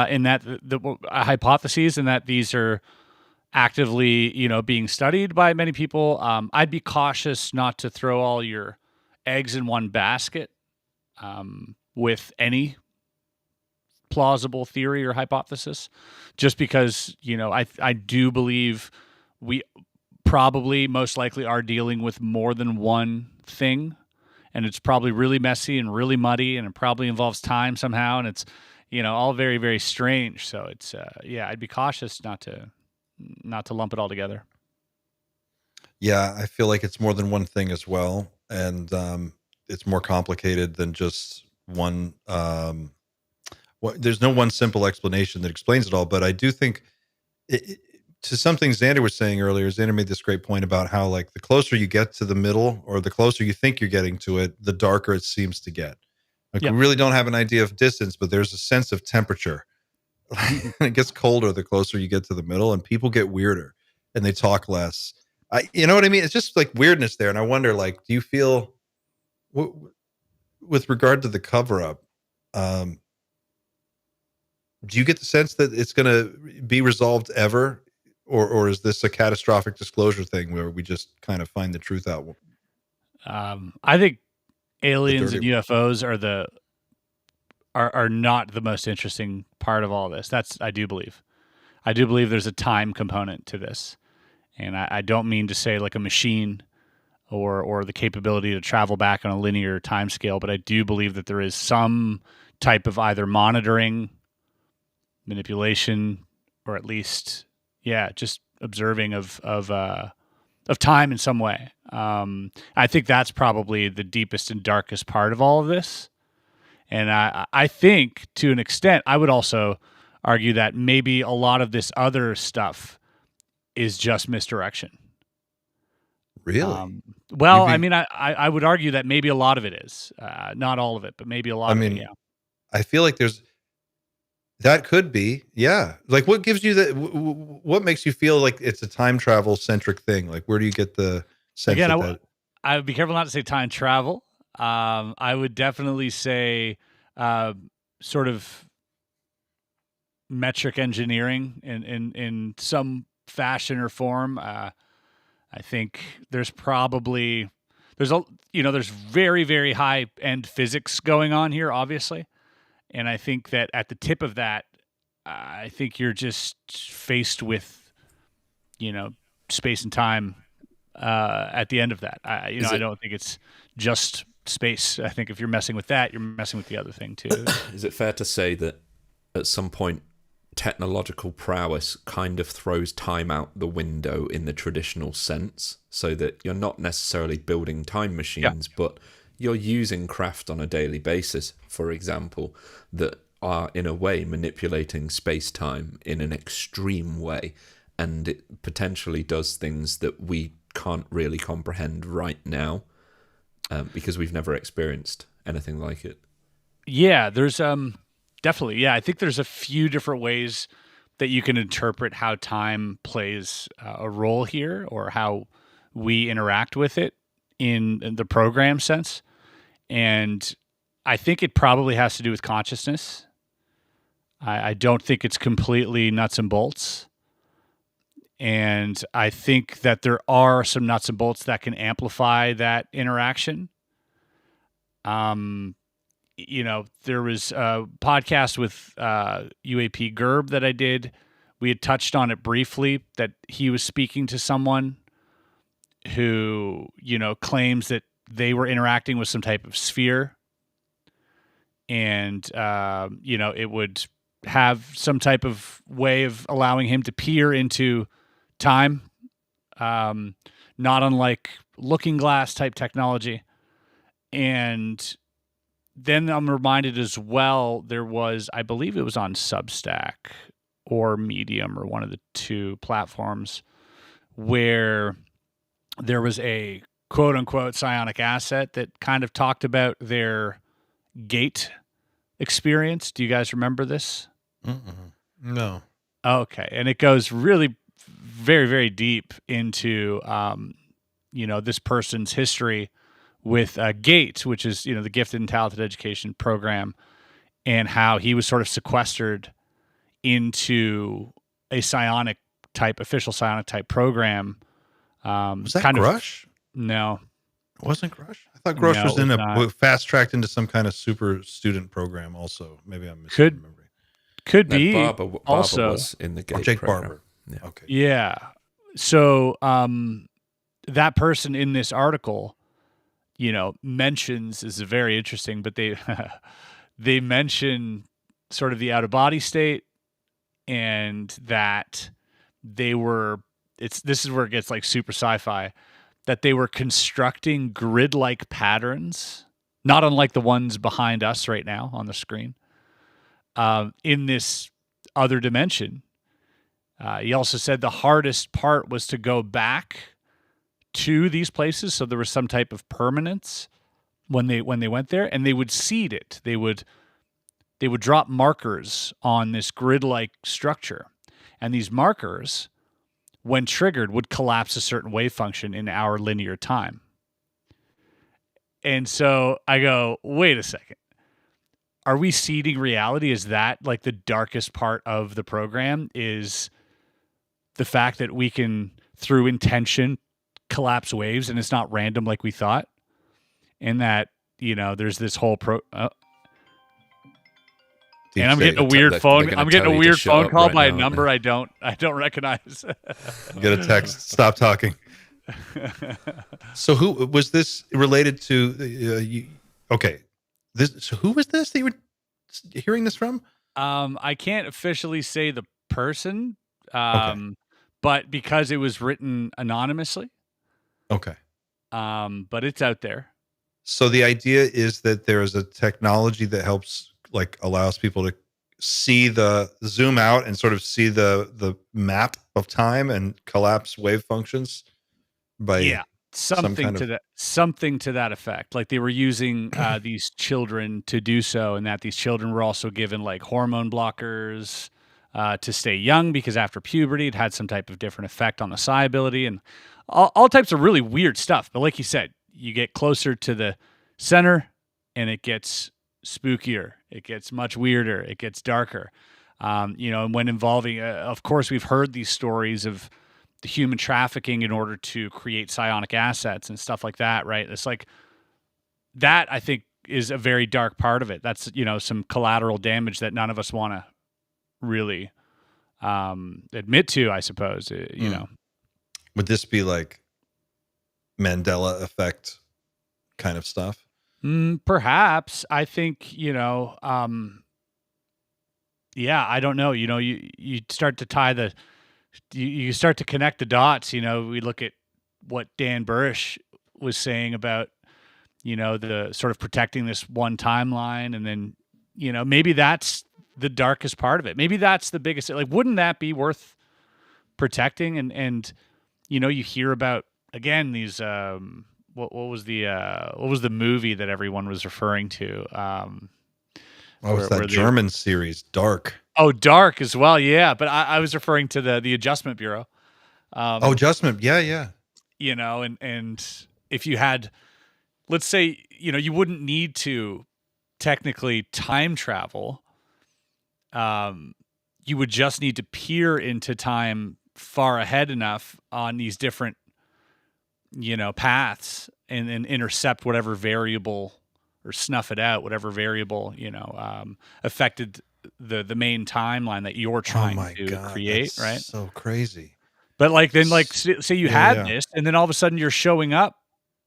in that the hypotheses, and that these are actively, being studied by many people. I'd be cautious not to throw all your eggs in one basket with any plausible theory or hypothesis, just because I do believe we probably most likely are dealing with more than one thing. And it's probably really messy and really muddy, and it probably involves time somehow, and it's, all very, very strange. So it's, I'd be cautious not to lump it all together. Yeah, I feel like it's more than one thing as well, and it's more complicated than just one. There's no one simple explanation that explains it all, but I do think to something Xander was saying earlier. Xander made this great point about how like the closer you get to the middle, or the closer you think you're getting to it, the darker it seems to get. Like we really don't have an idea of distance, but there's a sense of temperature. It gets colder the closer you get to the middle, and people get weirder and they talk less. You know what I mean? It's just like weirdness there. And I wonder, like, do you feel with regard to the cover up, do you get the sense that it's going to be resolved ever? Or is this a catastrophic disclosure thing where we just kind of find the truth out? I think aliens and UFOs are not the most interesting part of all this. I do believe there's a time component to this, and I don't mean to say like a machine or the capability to travel back on a linear time scale, but I do believe that there is some type of either monitoring, manipulation, or at least just observing of time in some way. I think that's probably the deepest and darkest part of all of this. And I think to an extent, I would also argue that maybe a lot of this other stuff is just misdirection. Really? I mean, I would argue that maybe a lot of it is, not all of it, but maybe a lot of it. Yeah. I feel like that could be, yeah. Like, what gives you what makes you feel like it's a time travel centric thing? Like, where do you get the sense that I would be careful not to say time travel. I would definitely say sort of metric engineering in some fashion or form. I think there's very, very high end physics going on here, obviously. And I think that at the tip of that, I think you're just faced with, space and time at the end of that. I Is I it- don't think it's just space. I think if you're messing with that, you're messing with the other thing too. Is it fair to say that at some point technological prowess kind of throws time out the window in the traditional sense, so that you're not necessarily building time machines, but you're using craft on a daily basis, for example, that are in a way manipulating space-time in an extreme way, and it potentially does things that we can't really comprehend right now, because we've never experienced anything like it. Yeah, there's definitely. Yeah, I think there's a few different ways that you can interpret how time plays a role here, or how we interact with it in the program sense. And I think it probably has to do with consciousness. I don't think it's completely nuts and bolts. And I think that there are some nuts and bolts that can amplify that interaction. There was a podcast with UAP Gerb that I did. We had touched on it briefly, that he was speaking to someone who, claims that they were interacting with some type of sphere. And, it would have some type of way of allowing him to peer into time, not unlike looking glass type technology. And then I'm reminded as well, there was, I believe it was on Substack or Medium or one of the two platforms, where there was a quote unquote psionic asset that kind of talked about their gate experience. Do you guys remember this? No. Okay. And it goes really very, very deep into, this person's history with GATE, which is, the Gifted and Talented Education Program, and how he was sort of sequestered into a official psionic type program. Was that Grush? No. It wasn't Grush? I thought Grush No, was it in was a not. fast-tracked into some kind of super student program also. Maybe I'm Could misremembering. Could No, be. Barber also was in the Gate Jake program. Barber. Yeah. Okay. Yeah. So that person in this article, mentions, is very interesting, but they they mention sort of the out of body state, and that they were this is where it gets like super sci-fi, that they were constructing grid-like patterns, not unlike the ones behind us right now on the screen, in this other dimension. He also said the hardest part was to go back to these places, so there was some type of permanence when they went there, and they would seed it. They would drop markers on this grid-like structure, and these markers, when triggered, would collapse a certain wave function in our linear time. And so I go, wait a second. Are we seeding reality? Is that like the darkest part of the program, is the fact that we can, through intention, collapse waves, and it's not random like we thought? And that, there's this whole Deep and I'm state. getting a weird phone. gonna I'm getting tell a you to weird shut phone up call right by a now, number aren't I don't recognize. Get a text. Stop talking. So who was this related to? Okay. So who was this that you were hearing this from? I can't officially say the person, but because it was written anonymously, Okay. but it's out there. So the idea is that there is a technology that helps, like, allows people to see zoom out and sort of see the map of time and collapse wave functions by something to that effect. Like they were using these children to do so, and that these children were also given like hormone blockers to stay young, because after puberty it had some type of different effect on the psi ability, and all types of really weird stuff. But like you said, you get closer to the center and it gets spookier, it gets much weirder, it gets darker. And when involving, of course, we've heard these stories of the human trafficking in order to create psionic assets and stuff like that, right? It's like that, I think, is a very dark part of it. That's, some collateral damage that none of us want to really admit to, I suppose, you know. Would this be like Mandela effect kind of stuff? Perhaps. I think, yeah, I don't know. You start to you start to connect the dots. We look at what Dan Burrish was saying about, the sort of protecting this one timeline. And then, maybe that's the darkest part of it. Maybe that's the biggest, like, wouldn't that be worth protecting? And, you hear about, again, these, what was the movie that everyone was referring to? It's that German series, Dark. Oh, Dark as well. Yeah. But I was referring to the Adjustment Bureau. Adjustment. Yeah. And if you had, let's say, you wouldn't need to technically time travel. You would just need to peer into time far ahead enough on these different, paths and then intercept whatever variable or snuff it out, whatever variable, affected the main timeline that you're trying to create. Right. So crazy. But then say you had this, and then all of a sudden you're showing up,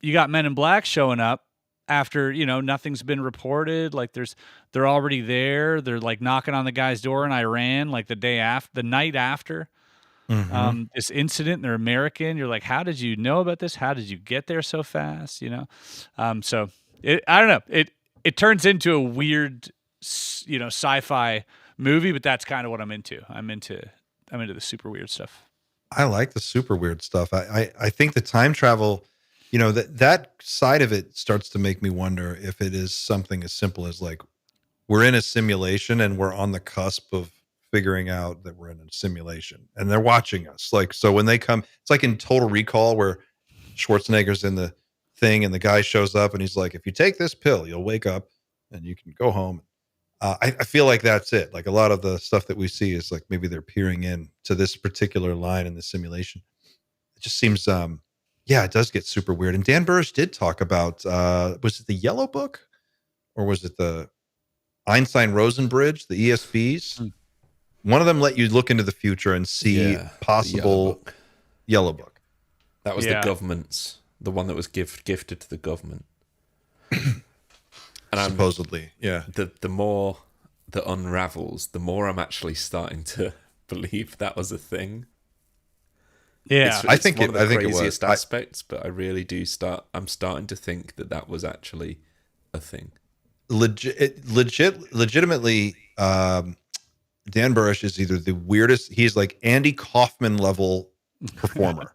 you got Men in Black showing up after, nothing's been reported. Like they're already there. They're like knocking on the guy's door in Iran, like the night after this incident. They're American. You're like, how did you know about this? How did you get there so fast? So I don't know. It turns into a weird, sci-fi movie, but that's kind of what I'm into. I'm into the super weird stuff. I like the super weird stuff. I think the time travel, that side of it starts to make me wonder if it is something as simple as like we're in a simulation and we're on the cusp of figuring out that we're in a simulation and they're watching us. Like, so when they come, it's like in Total Recall where Schwarzenegger's in the thing and the guy shows up and he's like, if you take this pill, you'll wake up and you can go home. I feel like that's it. Like a lot of the stuff that we see is like maybe they're peering in to this particular line in the simulation. It just seems, it does get super weird. And Dan Burrish did talk about, was it the Yellow Book or was it the Einstein-Rosen bridge, the ESBs? One of them let you look into the future and see possible Yellow Book. That was the government's, the one that was gifted to the government. And supposedly, the more that unravels, the more I'm actually starting to believe that was a thing. Yeah, I think one of the craziest aspects, but I really do I'm starting to think that was actually a thing. Legitimately, Dan Burrish is either the weirdest. He's like Andy Kaufman level performer.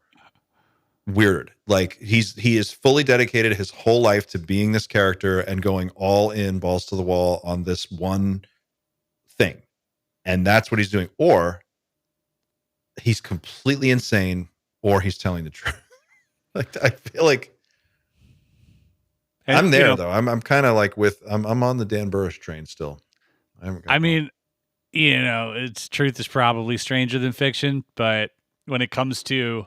Weird. Like he is fully dedicated his whole life to being this character and going all in, balls to the wall on this one thing. And that's what he's doing. Or he's completely insane, or he's telling the truth. Like I feel like I'm there though. I'm kind of like I'm on the Dan Burrish train still. It's truth is probably stranger than fiction, but when it comes to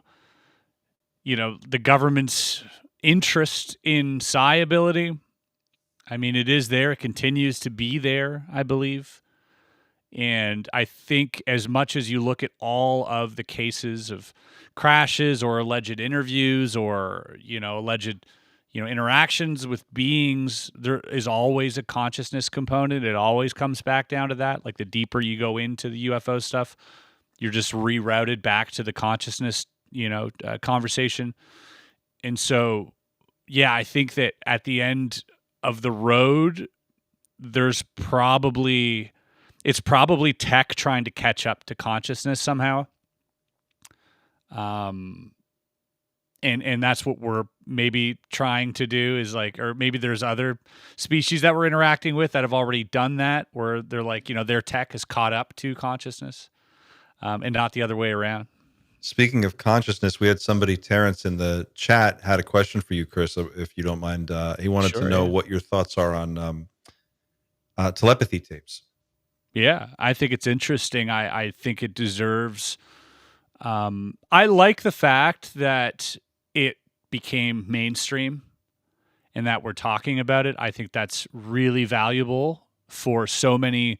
the government's interest in psi ability, it is there. It continues to be there, I believe. And I think as much as you look at all of the cases of crashes or alleged interviews or, alleged, interactions with beings, there is always a consciousness component. It always comes back down to that. Like the deeper you go into the UFO stuff, you're just rerouted back to the consciousness conversation. And so, I think that at the end of the road, it's probably tech trying to catch up to consciousness somehow. And that's what we're maybe trying to do is like, or maybe there's other species that we're interacting with that have already done that, where they're like, their tech is caught up to consciousness, and not the other way around. Speaking of consciousness, we had somebody, Terrence, in the chat had a question for you, Chris, if you don't mind. He wanted to know what your thoughts are on telepathy tapes. Yeah, I think it's interesting. I think it deserves... I like the fact that it became mainstream and that we're talking about it. I think that's really valuable for so many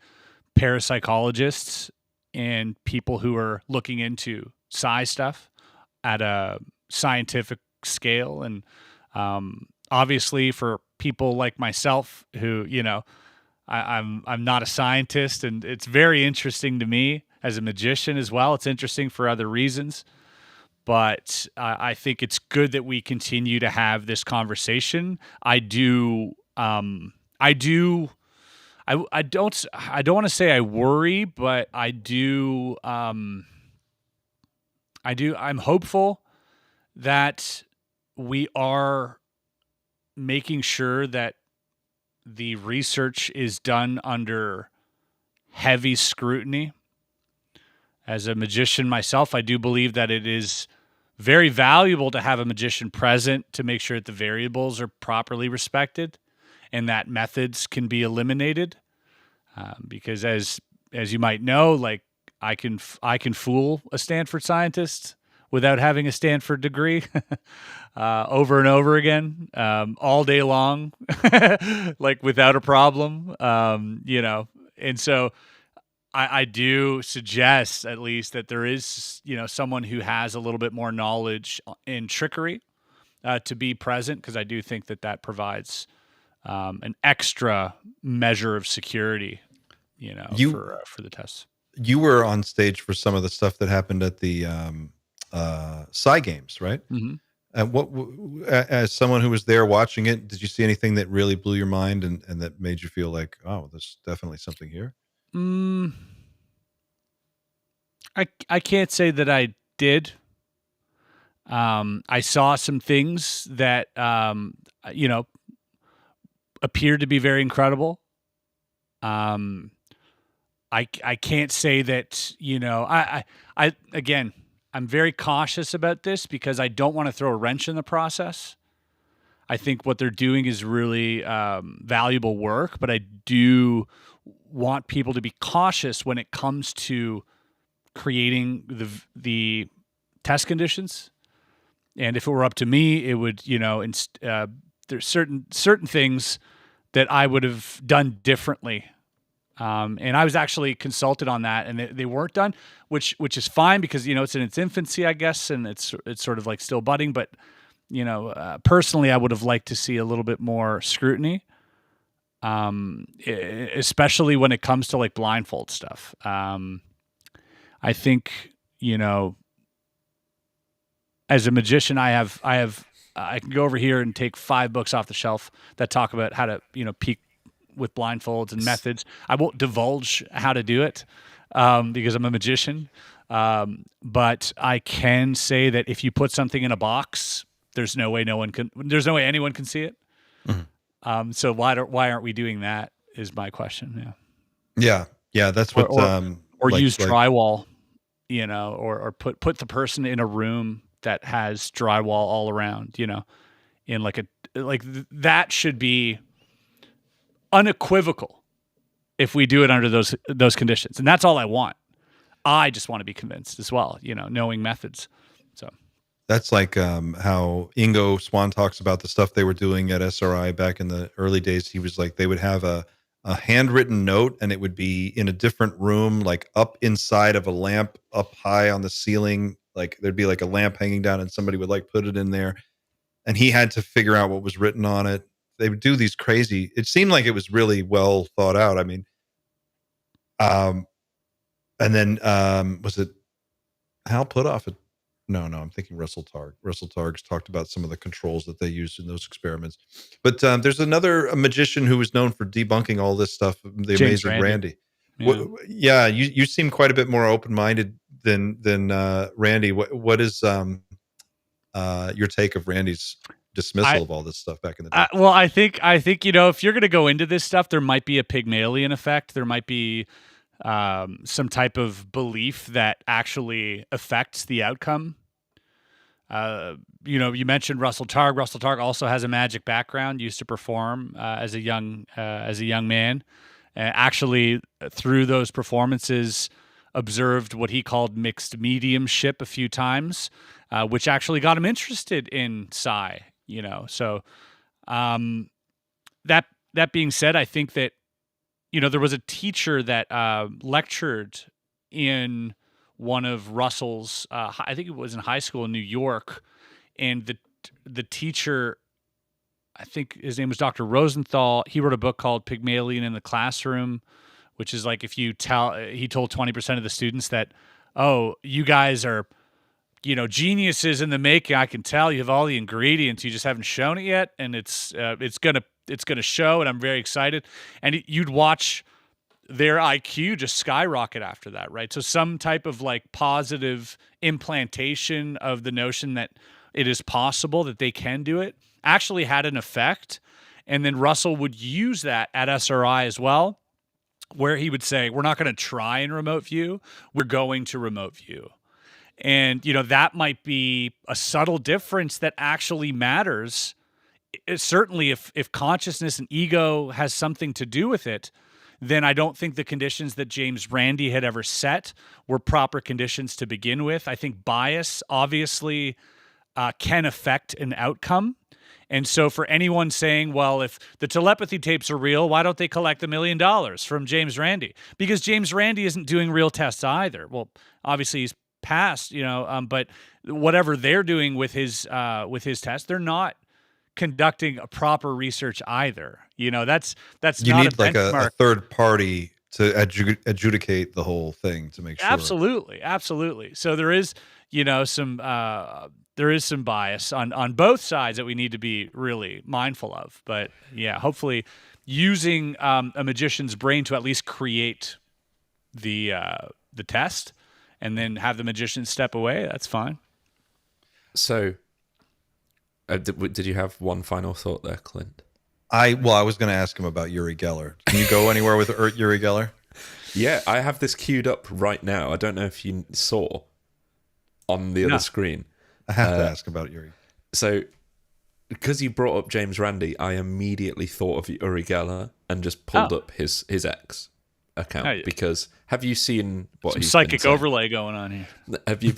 parapsychologists and people who are looking into psi stuff at a scientific scale. And obviously for people like myself who, I'm not a scientist, and it's very interesting to me as a magician as well. It's interesting for other reasons, but I think it's good that we continue to have this conversation. I don't want to say I worry, but I'm hopeful that we are making sure that the research is done under heavy scrutiny. As a magician myself, I do believe that it is very valuable to have a magician present to make sure that the variables are properly respected and that methods can be eliminated. Because as you might know, like I can fool a Stanford scientist without having a Stanford degree over and over again, all day long, like without a problem, And so I do suggest at least that there is, someone who has a little bit more knowledge in trickery to be present, because I do think that provides an extra measure of security, for the tests. You were on stage for some of the stuff that happened at the Psy Games, right? Mm-hmm. As someone who was there watching it, did you see anything that really blew your mind and that made you feel like, oh, there's definitely something here? I can't say that I did. I saw some things that appeared to be very incredible. I can't say that, I again, I'm very cautious about this because I don't want to throw a wrench in the process. I think what they're doing is really valuable work, but I do want people to be cautious when it comes to creating the test conditions. And if it were up to me, it would, there's certain things that I would have done differently. And I was actually consulted on that, and they weren't done, which is fine because, it's in its infancy, I guess, and it's sort of like still budding. But, personally, I would have liked to see a little bit more scrutiny, especially when it comes to like blindfold stuff. I think, as a magician, I can go over here and take 5 books off the shelf that talk about how to, peek with blindfolds and methods. I won't divulge how to do it because I'm a magician. But I can say that if you put something in a box, there's no way anyone can see it. Mm-hmm. So why aren't we doing that is my question. Yeah. That's what, or use drywall, or put the person in a room that has drywall all around, in that should be unequivocal if we do it under those conditions. And that's all I want. I just want to be convinced as well, knowing methods. So that's like how Ingo Swan talks about the stuff they were doing at SRI back in the early days. He was like, they would have a handwritten note, and it would be in a different room, like up inside of a lamp up high on the ceiling. Like there'd be like a lamp hanging down and somebody would like put it in there, and he had to figure out what was written on it. They would do these crazy, it seemed like it was really well thought out. I mean, and then was it Hal Puthoff? No, I'm thinking Russell Targ. Russell Targ's talked about some of the controls that they used in those experiments. But there's a magician who was known for debunking all this stuff, the James amazing Randy. Yeah. You seem quite a bit more open-minded than Randy. What is your take of Randy's dismissal of all this stuff back in the day? Well, I think if you're going to go into this stuff, there might be a Pygmalion effect. There might be some type of belief that actually affects the outcome. You mentioned Russell Targ. Russell Targ also has a magic background. Used to perform as a young man. Actually, through those performances, observed what he called mixed mediumship a few times, which actually got him interested in psi. So that being said, I think that there was a teacher that lectured in one of Russell's, I think it was in high school in New York, and the teacher, I think his name was Dr. Rosenthal. He wrote a book called Pygmalion in the Classroom, which is like he told 20% of the students that, oh, you guys are, geniuses in the making. I can tell you have all the ingredients. You just haven't shown it yet. And it's gonna show. And I'm very excited. And you'd watch their IQ just skyrocket after that, right? So some type of like positive implantation of the notion that it is possible that they can do it actually had an effect. And then Russell would use that at SRI as well, where he would say, we're not going to try and remote view, we're going to remote view. And, that might be a subtle difference that actually matters. Certainly if consciousness and ego has something to do with it, then I don't think the conditions that James Randi had ever set were proper conditions to begin with. I think bias obviously can affect an outcome. And so for anyone saying, well, if the telepathy tapes are real, why don't they collect $1 million from James Randi? Because James Randi isn't doing real tests either. Well, obviously he's passed, but whatever they're doing with his tests, they're not conducting a proper research either. That's you not need a like benchmark. a third party to adjudicate the whole thing to make sure. Absolutely. So there is, some bias on both sides that we need to be really mindful of. But yeah, hopefully using a magician's brain to at least create the test and then have the magician step away, that's fine. So did you have one final thought there, Clint? I was going to ask him about Uri Geller. Can you go anywhere with Uri Geller? Yeah, I have this queued up right now. I don't know if you saw on the other screen. I have to ask about Uri. So, because you brought up James Randi, I immediately thought of Uri Geller and just pulled up his X account. Because have you seen what he's psychic been saying? Overlay going on here? Have you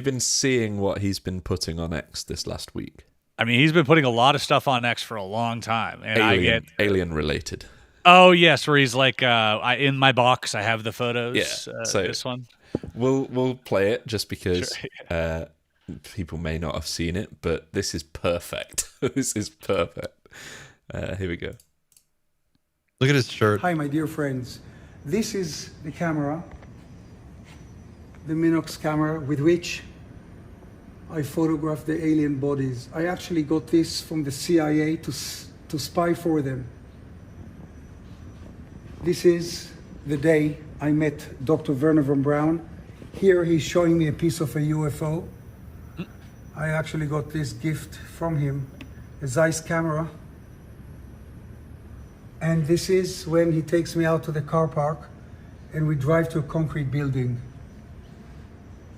been seeing what he's been putting on X this last week? I mean, he's been putting a lot of stuff on X for a long time, and alien related. Oh yes, where he's like, in my box, I have the photos. Yeah, so this one. We'll play it just because people may not have seen it, but this is perfect. This is perfect. Here we go. Look at his shirt. Hi, my dear friends. This is the camera, the Minox camera with which I photographed the alien bodies. I actually got this from the CIA to spy for them. This is the day I met Dr. Werner von Braun. Here he's showing me a piece of a UFO. I actually got this gift from him, a Zeiss camera. And this is when he takes me out to the car park and we drive to a concrete building.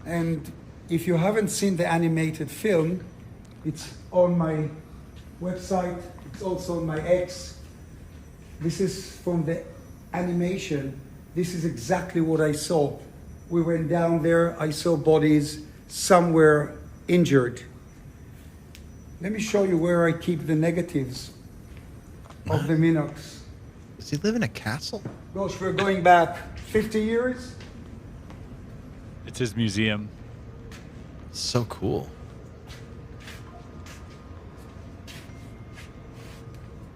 And if you haven't seen the animated film, it's on my website. It's also on my X. This is from the animation. This is exactly what I saw. We went down there. I saw bodies. Some were injured. Let me show you where I keep the negatives of the Minox. Does he live in a castle? Gosh, we're going back 50 years. It's his museum. So cool.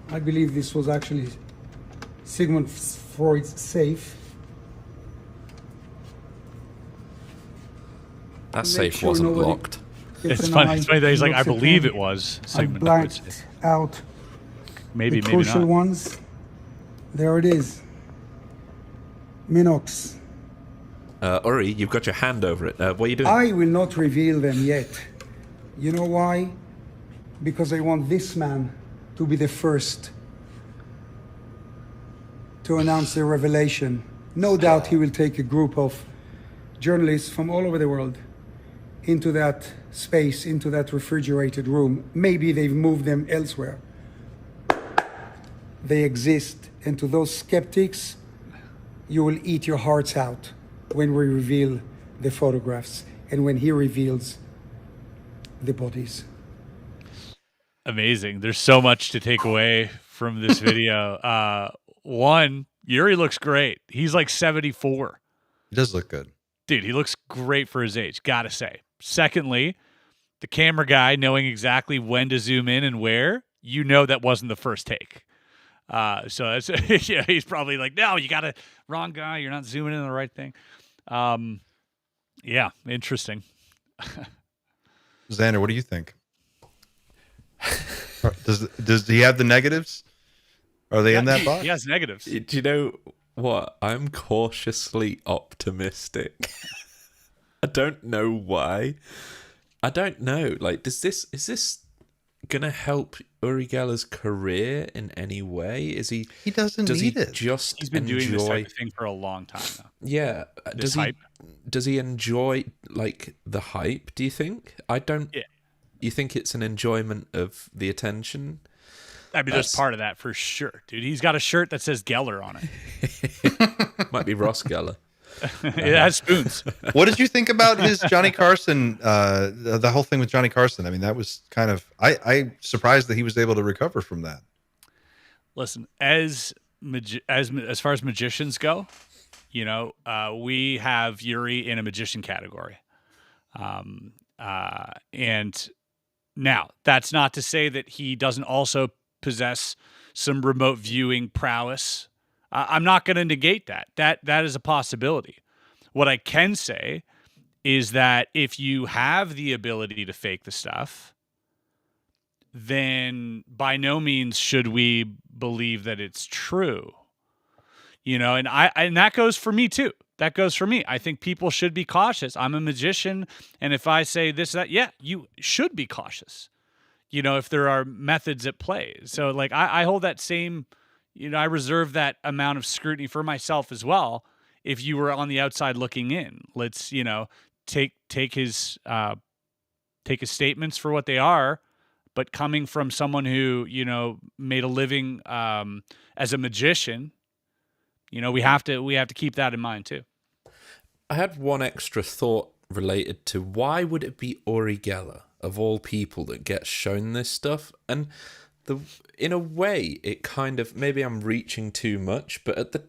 I believe this was actually Sigmund Freud's safe. That Make safe sure wasn't nobody locked. It's funny that he's like, I believe it was. I Sigmund blanked Freud's. out Maybe the crucial not. ones. There it is. Minox. Uri, you've got your hand over it. What are you doing? I will not reveal them yet. You know why? Because I want this man to be the first to announce the revelation. No doubt he will take a group of journalists from all over the world into that space, into that refrigerated room. Maybe they've moved them elsewhere. They exist, and to those skeptics, you will eat your hearts out when we reveal the photographs and when he reveals the bodies. Amazing. There's so much to take away from this video. One, Uri looks great. He's like 74. He does look good. Dude, he looks great for his age, gotta say. Secondly, the camera guy knowing exactly when to zoom in and where, you know that wasn't the first take. So that's, yeah, he's probably like, no, you got wrong guy. You're not zooming in on the right thing. Yeah, interesting. Xander, what do you think? Does he have the negatives? Are they in that box? He has negatives. Do you know what? I'm cautiously optimistic. I don't know why. I don't know. Like, is this gonna help Uri Geller's career in any way? Is he? He doesn't need it. Just He's been enjoy... doing this type of thing for a long time now. Yeah. This hype. Does he enjoy like the hype? Do you think? I don't. Yeah. You think it's an enjoyment of the attention? I mean, there's part of that for sure, dude. He's got a shirt that says Geller on it. Might be Ross Geller. It has spoons. What did you think about his Johnny Carson, the whole thing with Johnny Carson? I mean, that was kind of, I'm surprised that he was able to recover from that. Listen, as far as magicians go, you know, we have Uri in a magician category. And now, that's not to say that he doesn't also possess some remote viewing prowess. I'm not going to negate that. That is a possibility. What I can say is that if you have the ability to fake the stuff, then by no means should we believe that it's true. You know, and that goes for me too. That goes for me. I think people should be cautious. I'm a magician, and if I say this, that, yeah, you should be cautious. You know, if there are methods at play. So, like, I hold that same, you know, I reserve that amount of scrutiny for myself as well. If you were on the outside looking in, let's, you know, take his statements for what they are, but coming from someone who, you know, made a living as a magician, you know, we have to keep that in mind too. I had one extra thought related to why would it be Uri Geller of all people that gets shown this stuff? And in a way, it kind of, maybe I'm reaching too much, but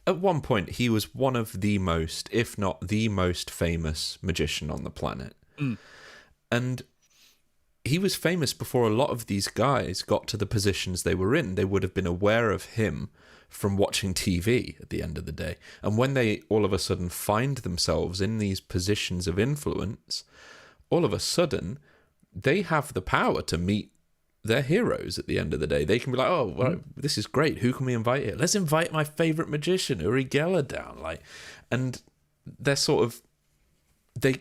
at one point he was one of the most, if not the most famous magician on the planet. And he was famous before a lot of these guys got to the positions they were in. They would have been aware of him from watching TV at the end of the day. And when they all of a sudden find themselves in these positions of influence, all of a sudden they have the power to meet their heroes at the end of the day. They can be like, oh, well, this is great. Who can we invite here? Let's invite my favorite magician, Uri Geller, down. And they're sort of,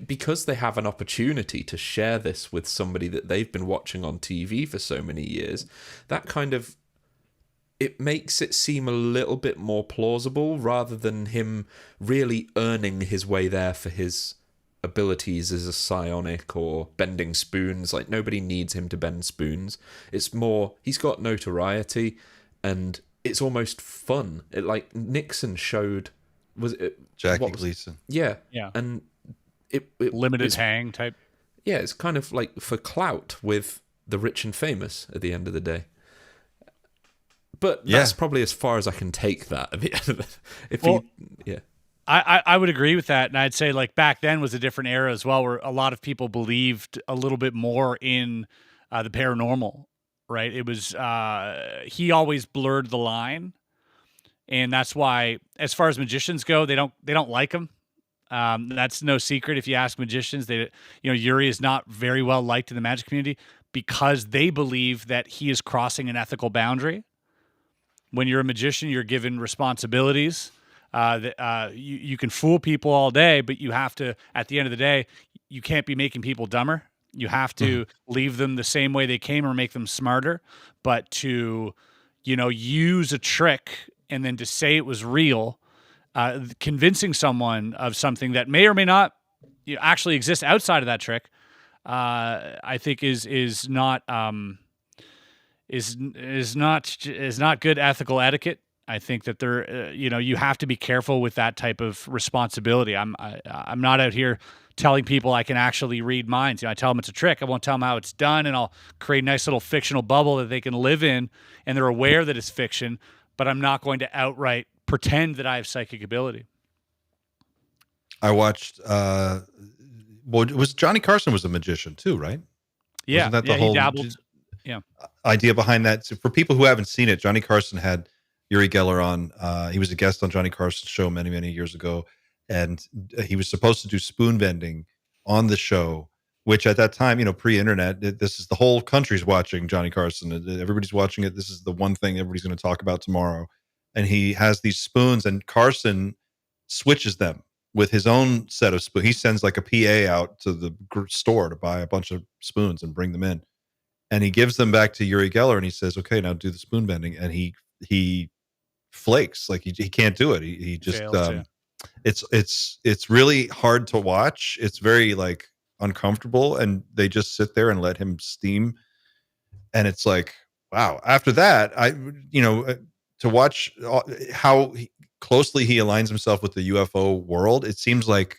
because they have an opportunity to share this with somebody that they've been watching on TV for so many years, that kind of, it makes it seem a little bit more plausible rather than him really earning his way there for his abilities as a psionic or bending spoons. Like, nobody needs him to bend spoons. It's more, he's got notoriety and it's almost fun. Like Nixon showed, was it Jackie Gleason? Yeah. And it limited hang type. Yeah, it's kind of like for clout with the rich and famous at the end of the day. But that's probably as far as I can take that. I would agree with that, and I'd say like back then was a different era as well, where a lot of people believed a little bit more in the paranormal, right? It was he always blurred the line, and that's why, as far as magicians go, they don't like him. That's no secret if you ask magicians. Uri is not very well liked in the magic community because they believe that he is crossing an ethical boundary. When you're a magician, you're given responsibilities. You can fool people all day, but you have to, at the end of the day, you can't be making people dumber. You have to leave them the same way they came or make them smarter. But to, use a trick and then to say it was real, convincing someone of something that may or may not actually exist outside of that trick, I think is not good ethical etiquette. I think that you have to be careful with that type of responsibility. I'm not out here telling people I can actually read minds. I tell them it's a trick. I won't tell them how it's done, and I'll create a nice little fictional bubble that they can live in, and they're aware that it's fiction. But I'm not going to outright pretend that I have psychic ability. I watched well, it was Johnny Carson was a magician too, right? Yeah, Wasn't that the he whole dabbled. Yeah. idea behind that? So for people who haven't seen it, Johnny Carson had Uri Geller on. He was a guest on Johnny Carson's show many, many years ago, and he was supposed to do spoon bending on the show, which at that time, pre-internet, this is the whole country's watching Johnny Carson. Everybody's watching it. This is the one thing everybody's going to talk about tomorrow. And he has these spoons, and Carson switches them with his own set of spoons. He sends like a PA out to the store to buy a bunch of spoons and bring them in. And he gives them back to Uri Geller, and he says, "Okay, now do the spoon bending." And he flakes, like he can't do it. He just Fails, it's really hard to watch. It's very like uncomfortable, and they just sit there and let him steam. And it's like, wow. After that, to watch how closely he aligns himself with the UFO world, it seems like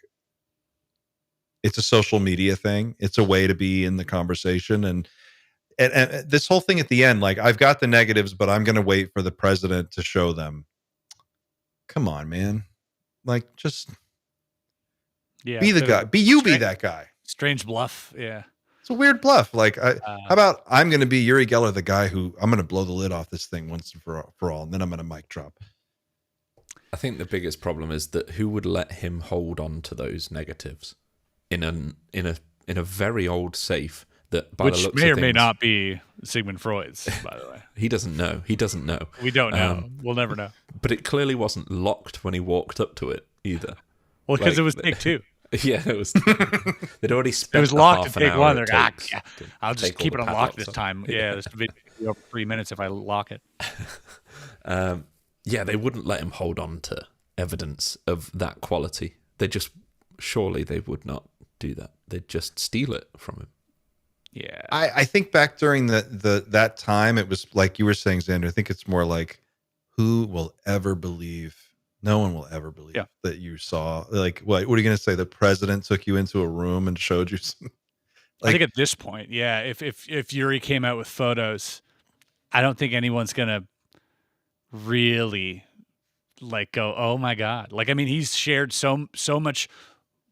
it's a social media thing. It's a way to be in the conversation. And this whole thing at the end, like, I've got the negatives, but I'm going to wait for the president to show them. Come on, man. Like, just be the guy. Be that guy. Strange bluff. Yeah. It's a weird bluff. Like, how about I'm going to be Uri Geller, the guy who I'm going to blow the lid off this thing once and for all, and then I'm going to mic drop. I think the biggest problem is that who would let him hold on to those negatives in a very old safe that, by which the looks may of or may things, not be Sigmund Freud's, by the way. He doesn't know. We don't know. We'll never know. But it clearly wasn't locked when he walked up to it either. Well, because it was take two. Yeah, it was. They'd already spent. It was locked half in an take hour one. it They're takes yeah, to I'll just take all keep the it unlocked padlocks this off. time. Yeah, this video will be over 3 minutes if I lock it. Yeah, they wouldn't let him hold on to evidence of that quality. Surely they would not do that. They'd just steal it from him. Yeah. I think back during that time, it was like you were saying, Xander. I think it's more like, who will ever believe? No one will ever believe that you saw. Like, what are you going to say? The president took you into a room and showed you some. I think at this point, yeah, if Uri came out with photos, I don't think anyone's gonna really like go, oh my god. Like, I mean, he's shared so much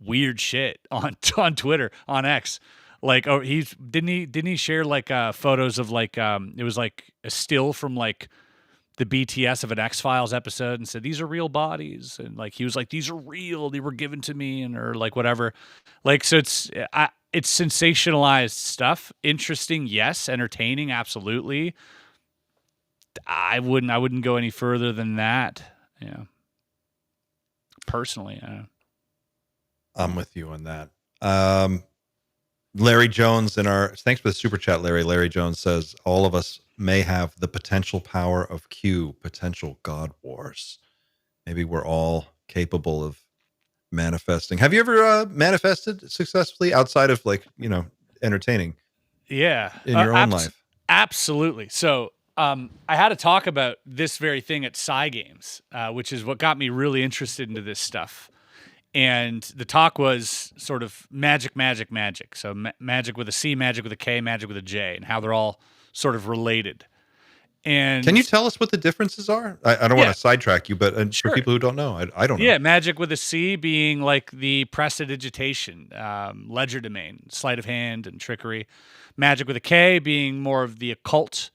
weird shit on Twitter, on X. Like, oh, didn't he share like photos of like it was like a still from like the BTS of an X-Files episode and said, these are real bodies. And like, he was like, these are real. They were given to me, and or like whatever. Like, so it's sensationalized stuff. Interesting. Yes. Entertaining. Absolutely. I wouldn't go any further than that. Yeah. Personally. I'm with you on that. Larry Jones thanks for the super chat, Larry. Larry Jones says, all of us may have the potential power of Q, potential God wars. Maybe we're all capable of manifesting. Have you ever manifested successfully outside of entertaining? Yeah. In your own life? Absolutely. So I had to talk about this very thing at Psy Games, which is what got me really interested into this stuff. And the talk was sort of magic. So magic with a C, magic with a K, magic with a J, and how they're all sort of related. And can you tell us what the differences are? I don't want to sidetrack you, but sure. For people who don't know, I don't know. Yeah, magic with a C being like the prestidigitation, ledger domain, sleight of hand, and trickery. Magic with a K being more of the occult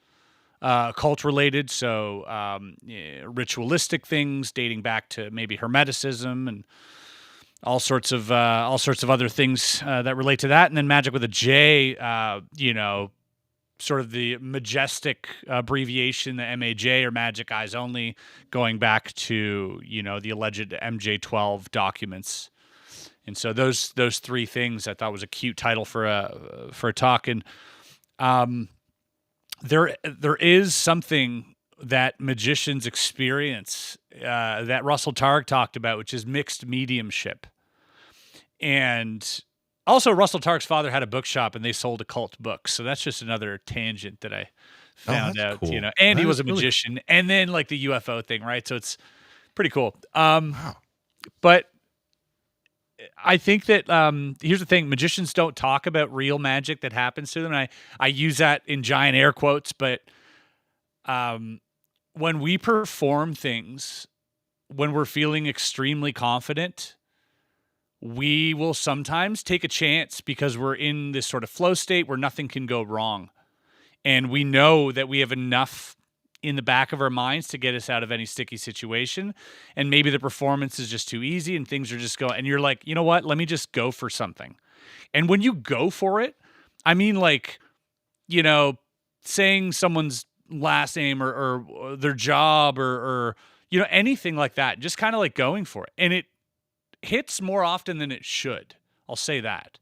related, so ritualistic things dating back to maybe Hermeticism and all sorts of other things that relate to that. And then magic with a J, sort of the majestic abbreviation, the MAJ, or Magic Eyes Only, going back to, the alleged MJ12 documents. And so those three things I thought was a cute title for a talk. And there is something that magicians experience that Russell Targ talked about, which is mixed mediumship. And also, Russell Targ's father had a bookshop, and they sold occult books. So that's just another tangent that I found out. Cool. And he was a magician, really... and then like the UFO thing, right? So it's pretty cool. Wow. But I think that here's the thing: magicians don't talk about real magic that happens to them. And I use that in giant air quotes, but when we perform things, when we're feeling extremely confident, we will sometimes take a chance because we're in this sort of flow state where nothing can go wrong. And we know that we have enough in the back of our minds to get us out of any sticky situation. And maybe the performance is just too easy and things are just going, and you're like, you know what? Let me just go for something. And when you go for it, I mean, like, you know, saying someone's last name or their job or, you know, anything like that, just kind of like going for it. And it hits more often than it should. I'll say that.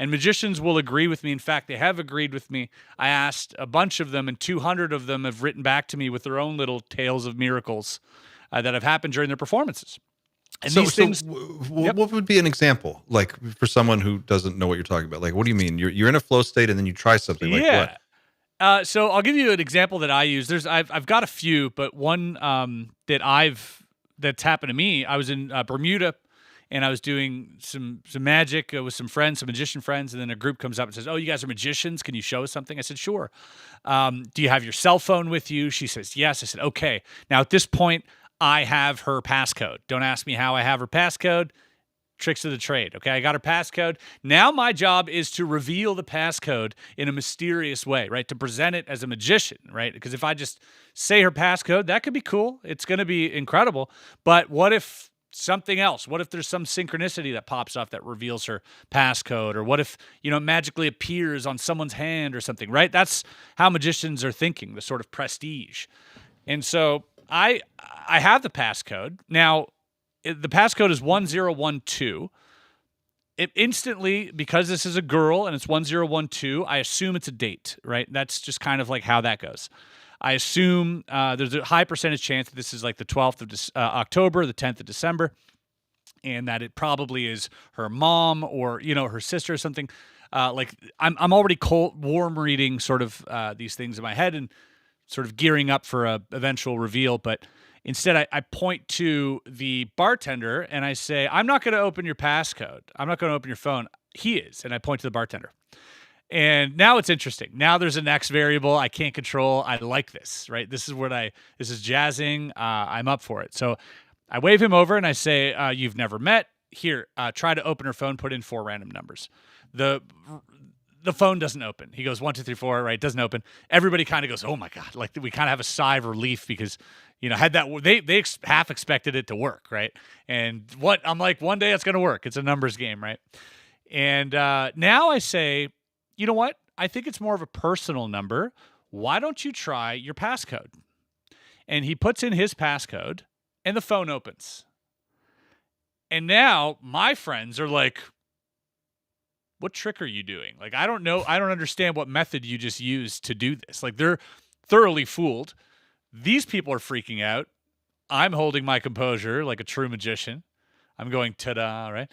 And magicians will agree with me. In fact, they have agreed with me. I asked a bunch of them, and 200 of them have written back to me with their own little tales of miracles that have happened during their performances. And these things. What would be an example, like for someone who doesn't know what you're talking about? Like, what do you mean? You're in a flow state and then you try something. Like what? So I'll give you an example that I use. I've got a few, but one that's happened to me. I was in Bermuda. And I was doing some magic with some friends, some magician friends, and then a group comes up and says, "Oh, you guys are magicians. Can you show us something?" I said, "Sure." Do you have your cell phone with you? She says, "Yes." I said, "Okay. Now at this point, I have her passcode. Don't ask me how I have her passcode. Tricks of the trade. Okay, I got her passcode. Now my job is to reveal the passcode in a mysterious way, right? To present it as a magician, right? Because if I just say her passcode, that could be cool. It's going to be incredible. But what if something else? What if there's some synchronicity that pops up that reveals her passcode? Or what if, you know, it magically appears on someone's hand or something, right? That's how magicians are thinking, the sort of prestige. And so I have the passcode. Now, the passcode is 1012. It instantly, because this is a girl and it's 1012, I assume it's a date, right? That's just kind of like how that goes. I assume there's a high percentage chance that this is like the 12th of October, the 10th of December, and that it probably is her mom or, you know, her sister or something. Like I'm already warm reading sort of these things in my head and sort of gearing up for a eventual reveal. But instead, I point to the bartender and I say, "I'm not going to open your passcode. I'm not going to open your phone." He is, and I point to the bartender. And now it's interesting. Now there's a next variable I can't control. I like this, right? This is jazzing. I'm up for it. So I wave him over and I say, "You've never met. Here, try to open her phone, put in 4 random numbers." The phone doesn't open. He goes 1, 2, 3, 4, right? Doesn't open. Everybody kind of goes, "Oh my God." Like we kind of have a sigh of relief because, you know, they half expected it to work, right? And I'm like, one day it's going to work. It's a numbers game, right? And now I say, "You know what? I think it's more of a personal number. Why don't you try your passcode?" And he puts in his passcode and the phone opens. And now my friends are like, "What trick are you doing? Like, I don't know. I don't understand what method you just used to do this." Like, they're thoroughly fooled. These people are freaking out. I'm holding my composure like a true magician. I'm going, ta-da, right?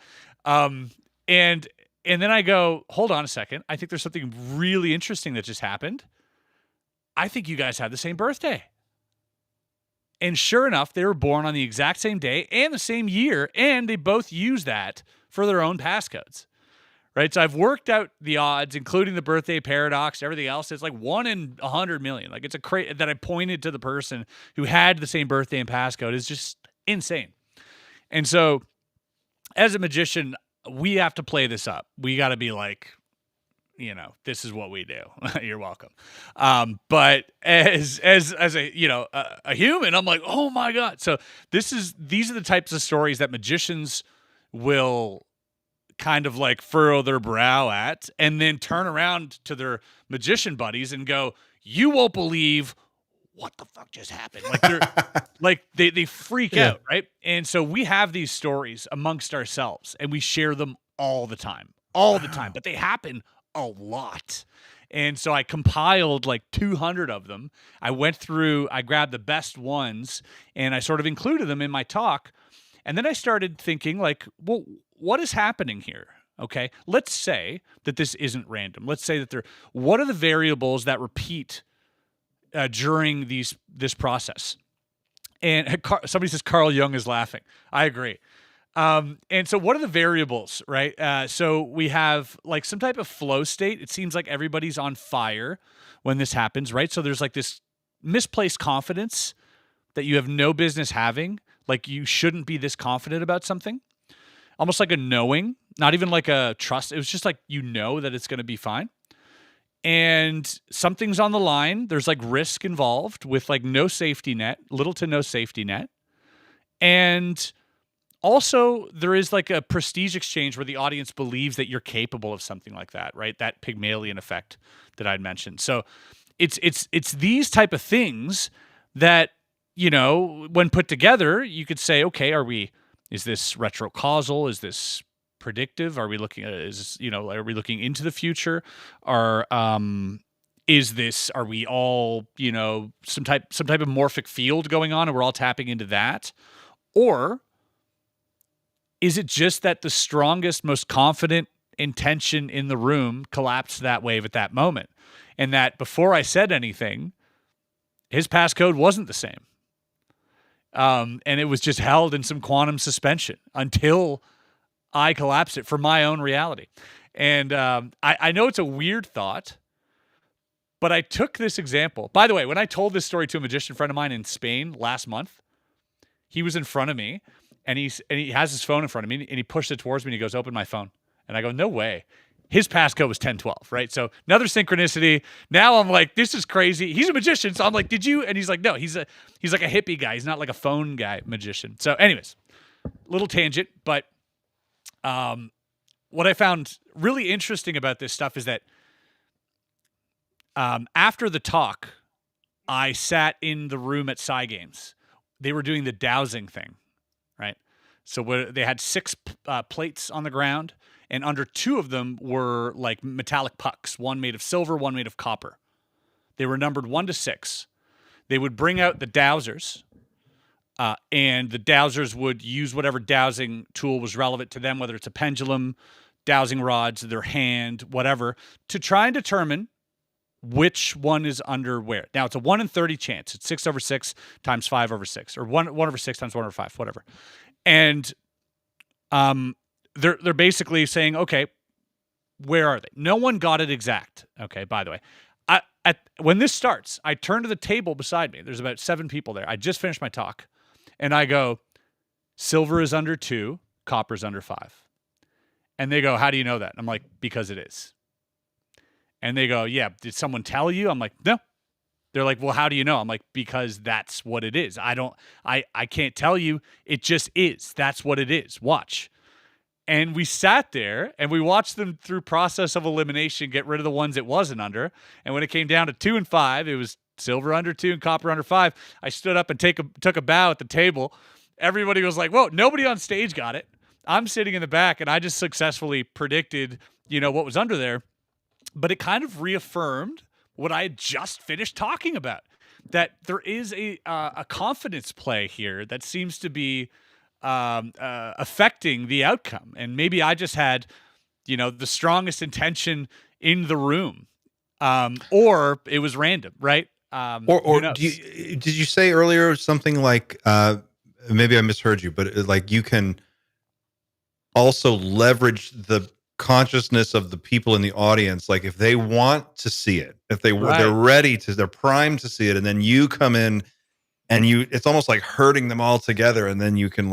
And then I go, "Hold on a second. I think there's something really interesting that just happened. I think you guys have the same birthday." And sure enough, they were born on the exact same day and the same year, and they both use that for their own passcodes, right? So I've worked out the odds, including the birthday paradox, everything else. It's like 1 in 100 million. Like, it's that I pointed to the person who had the same birthday and passcode is just insane. And so as a magician, we have to play this up. We got to be like, you know, this is what we do. You're welcome. But as a, you know, a human, I'm like, oh my God. So these are the types of stories that magicians will kind of like furrow their brow at and then turn around to their magician buddies and go, "You won't believe what the fuck just happened." Like they freak out, right? And so we have these stories amongst ourselves and we share them all the time, but they happen a lot. And so I compiled like 200 of them. I grabbed the best ones and I sort of included them in my talk. And then I started thinking like, well, what is happening here? Okay. Let's say that this isn't random. Let's say that what are the variables that repeat during this process? And somebody says Carl Jung is laughing. I agree. And so what are the variables, right? So we have like some type of flow state. It seems like everybody's on fire when this happens, right? So there's like this misplaced confidence that you have no business having. Like, you shouldn't be this confident about something. almost like a knowing, not even like a trust. It was just like, you know that it's going to be fine. And something's on the line. There's like risk involved with like no safety net, little to no safety net. And also there is like a prestige exchange where the audience believes that you're capable of something like that, right? That Pygmalion effect that I'd mentioned. So it's these type of things that, you know, when put together, you could say, okay, is this retrocausal? Is this predictive? Are we looking at, are we looking into the future? Are we all, you know, some type of morphic field going on and we're all tapping into that? Or is it just that the strongest, most confident intention in the room collapsed that wave at that moment? And that before I said anything, his passcode wasn't the same. And it was just held in some quantum suspension until I collapsed it for my own reality. And I know it's a weird thought, but I took this example. By the way, when I told this story to a magician friend of mine in Spain last month, he was in front of me, and he has his phone in front of me, and he pushed it towards me, and he goes, "Open my phone." And I go, "No way." His passcode was 1012, right? So another synchronicity. Now I'm like, this is crazy. He's a magician, so I'm like, did you? And he's like, no, he's like a hippie guy. He's not like a phone guy magician. So anyways, little tangent, but what I found really interesting about this stuff is that after the talk, I sat in the room at Psy Games. They were doing the dowsing thing, right? So they had 6 plates on the ground, and under 2 of them were like metallic pucks, one made of silver, one made of copper. They were numbered 1 to 6. They would bring out the dowsers, and the dowsers would use whatever dowsing tool was relevant to them, whether it's a pendulum, dowsing rods, their hand, whatever, to try and determine which one is under where. Now, it's a 1 in 30 chance. It's 6 over 6 times 5 over 6, or 1 over 6 times 1 over 5, whatever. And they're basically saying, okay, where are they? No one got it exact. Okay, by the way. When this starts, I turn to the table beside me. There's about 7 people there. I just finished my talk. And I go, silver is under 2, copper is under 5. And they go, how do you know that? I'm like, because it is. And they go, yeah, did someone tell you? I'm like, no. They're like, well, how do you know? I'm like, because that's what it is. I can't tell you. It just is. That's what it is. Watch. And we sat there and we watched them through process of elimination get rid of the ones it wasn't under. And when it came down to 2 and 5, it was silver under 2 and copper under 5. I stood up and took a bow at the table. Everybody was like, whoa, nobody on stage got it. I'm sitting in the back and I just successfully predicted, what was under there. But it kind of reaffirmed what I had just finished talking about, that there is a confidence play here that seems to be affecting the outcome. And maybe I just had, the strongest intention in the room, or it was random, right? Or did you say earlier something like, maybe I misheard you, but like you can also leverage the consciousness of the people in the audience, like if they want to see it, if they're ready to, they're primed to see it, and then you come in and it's almost like herding them all together, and then you can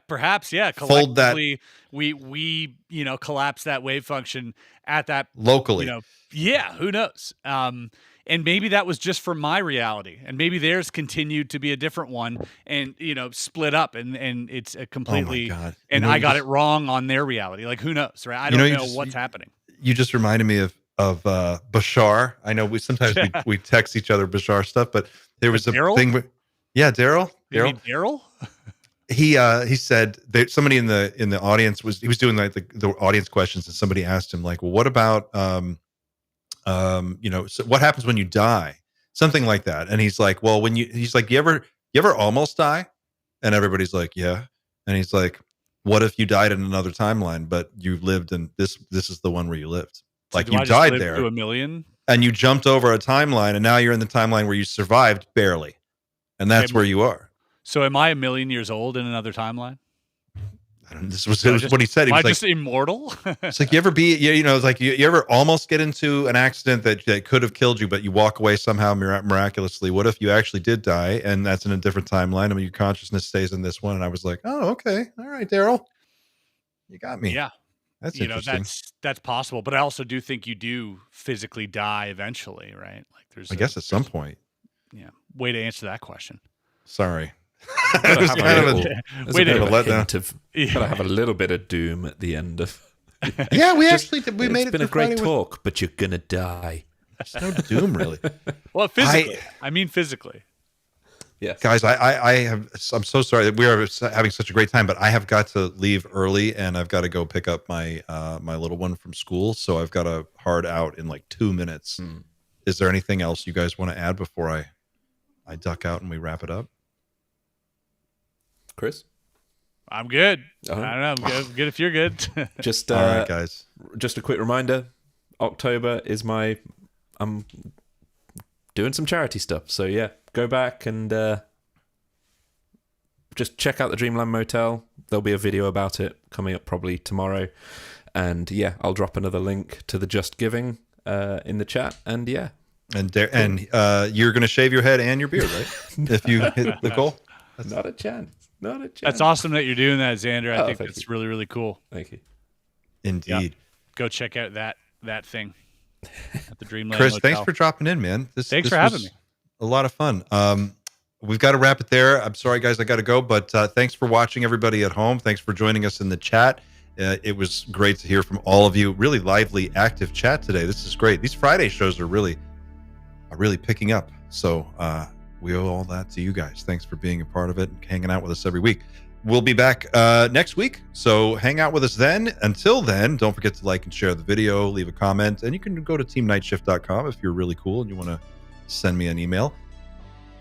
perhaps fold that. We collapse that wave function at that locally. Who knows? And maybe that was just for my reality, and maybe theirs continued to be a different one, and split up, and it's a completely. Oh my God. And I got it wrong on their reality. Like, who knows, right? I don't know what's happening. You just reminded me of Bashar. I know we sometimes we text each other Bashar stuff, but there was a thing. Yeah, Daryl. Daryl. He said that somebody in the audience was doing like the audience questions, and somebody asked him like, well, what about so what happens when you die? Something like that. And he's like, well, he's like, you ever almost die? And everybody's like, yeah. And he's like, what if you died in another timeline, but you lived in this is the one where you lived. Like, you died there to 1,000,000 and you jumped over a timeline, and now you're in the timeline where you survived barely. And that's where you are. So am I 1,000,000 years old in another timeline? This was what he said. He Am I was like, just immortal? it's like you ever be, it's like you ever almost get into an accident that could have killed you, but you walk away somehow miraculously. What if you actually did die, and that's in a different timeline? I mean, your consciousness stays in this one. And I was like, oh, okay, all right, Daryl, you got me. Yeah. That's interesting. That's possible, but I also do think you do physically die eventually, right? Like I guess at some point. Yeah. Way to answer that question. Sorry. Gotta It was have a kind of little- a there's way a bit to of a let down. hint of, gotta have a little bit of doom at the end of. Yeah, we actually did. We made it. It's been a great talk, but you're gonna die. There's no doom, really. Well, physically. I mean physically. Yes, Guys, I'm so sorry that we are having such a great time, but I have got to leave early, and I've got to go pick up my my little one from school. So I've got a hard out in like 2 minutes. Is there anything else you guys want to add before I duck out and we wrap it up? Chris. I'm good. Oh. I don't know. I'm good if you're good. Just All right, guys. Just a quick reminder: October is I'm doing some charity stuff. So yeah, go back and just check out the Dreamland Motel. There'll be a video about it coming up probably tomorrow. And yeah, I'll drop another link to the Just Giving in the chat. And yeah. And you're going to shave your head and your beard, right? If you hit the goal? Not a chance. Not a chance. That's awesome that you're doing that, Xander. I think thank that's you. really, really cool. Thank you. Indeed. Yep. Go check out that thing at the Dreamland Chris, Motel. thanks for dropping in, man. Thanks for having me. A lot of fun. We've got to wrap it there. I'm sorry, guys, I got to go, but thanks for watching, everybody at home. Thanks for joining us in the chat. It was great to hear from all of you. Really lively, active chat today. This is great. These Friday shows are really picking up. So we owe all that to you guys. Thanks for being a part of it and hanging out with us every week. We'll be back next week, so hang out with us then. Until then, don't forget to like and share the video, leave a comment, and you can go to teamnightshift.com if you're really cool and you want to send me an email.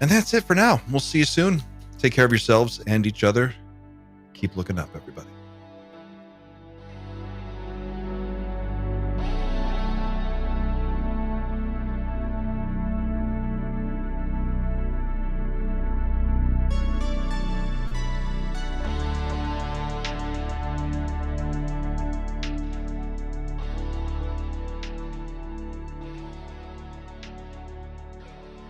And that's it for now. We'll see you soon. Take care of yourselves and each other. Keep looking up, everybody.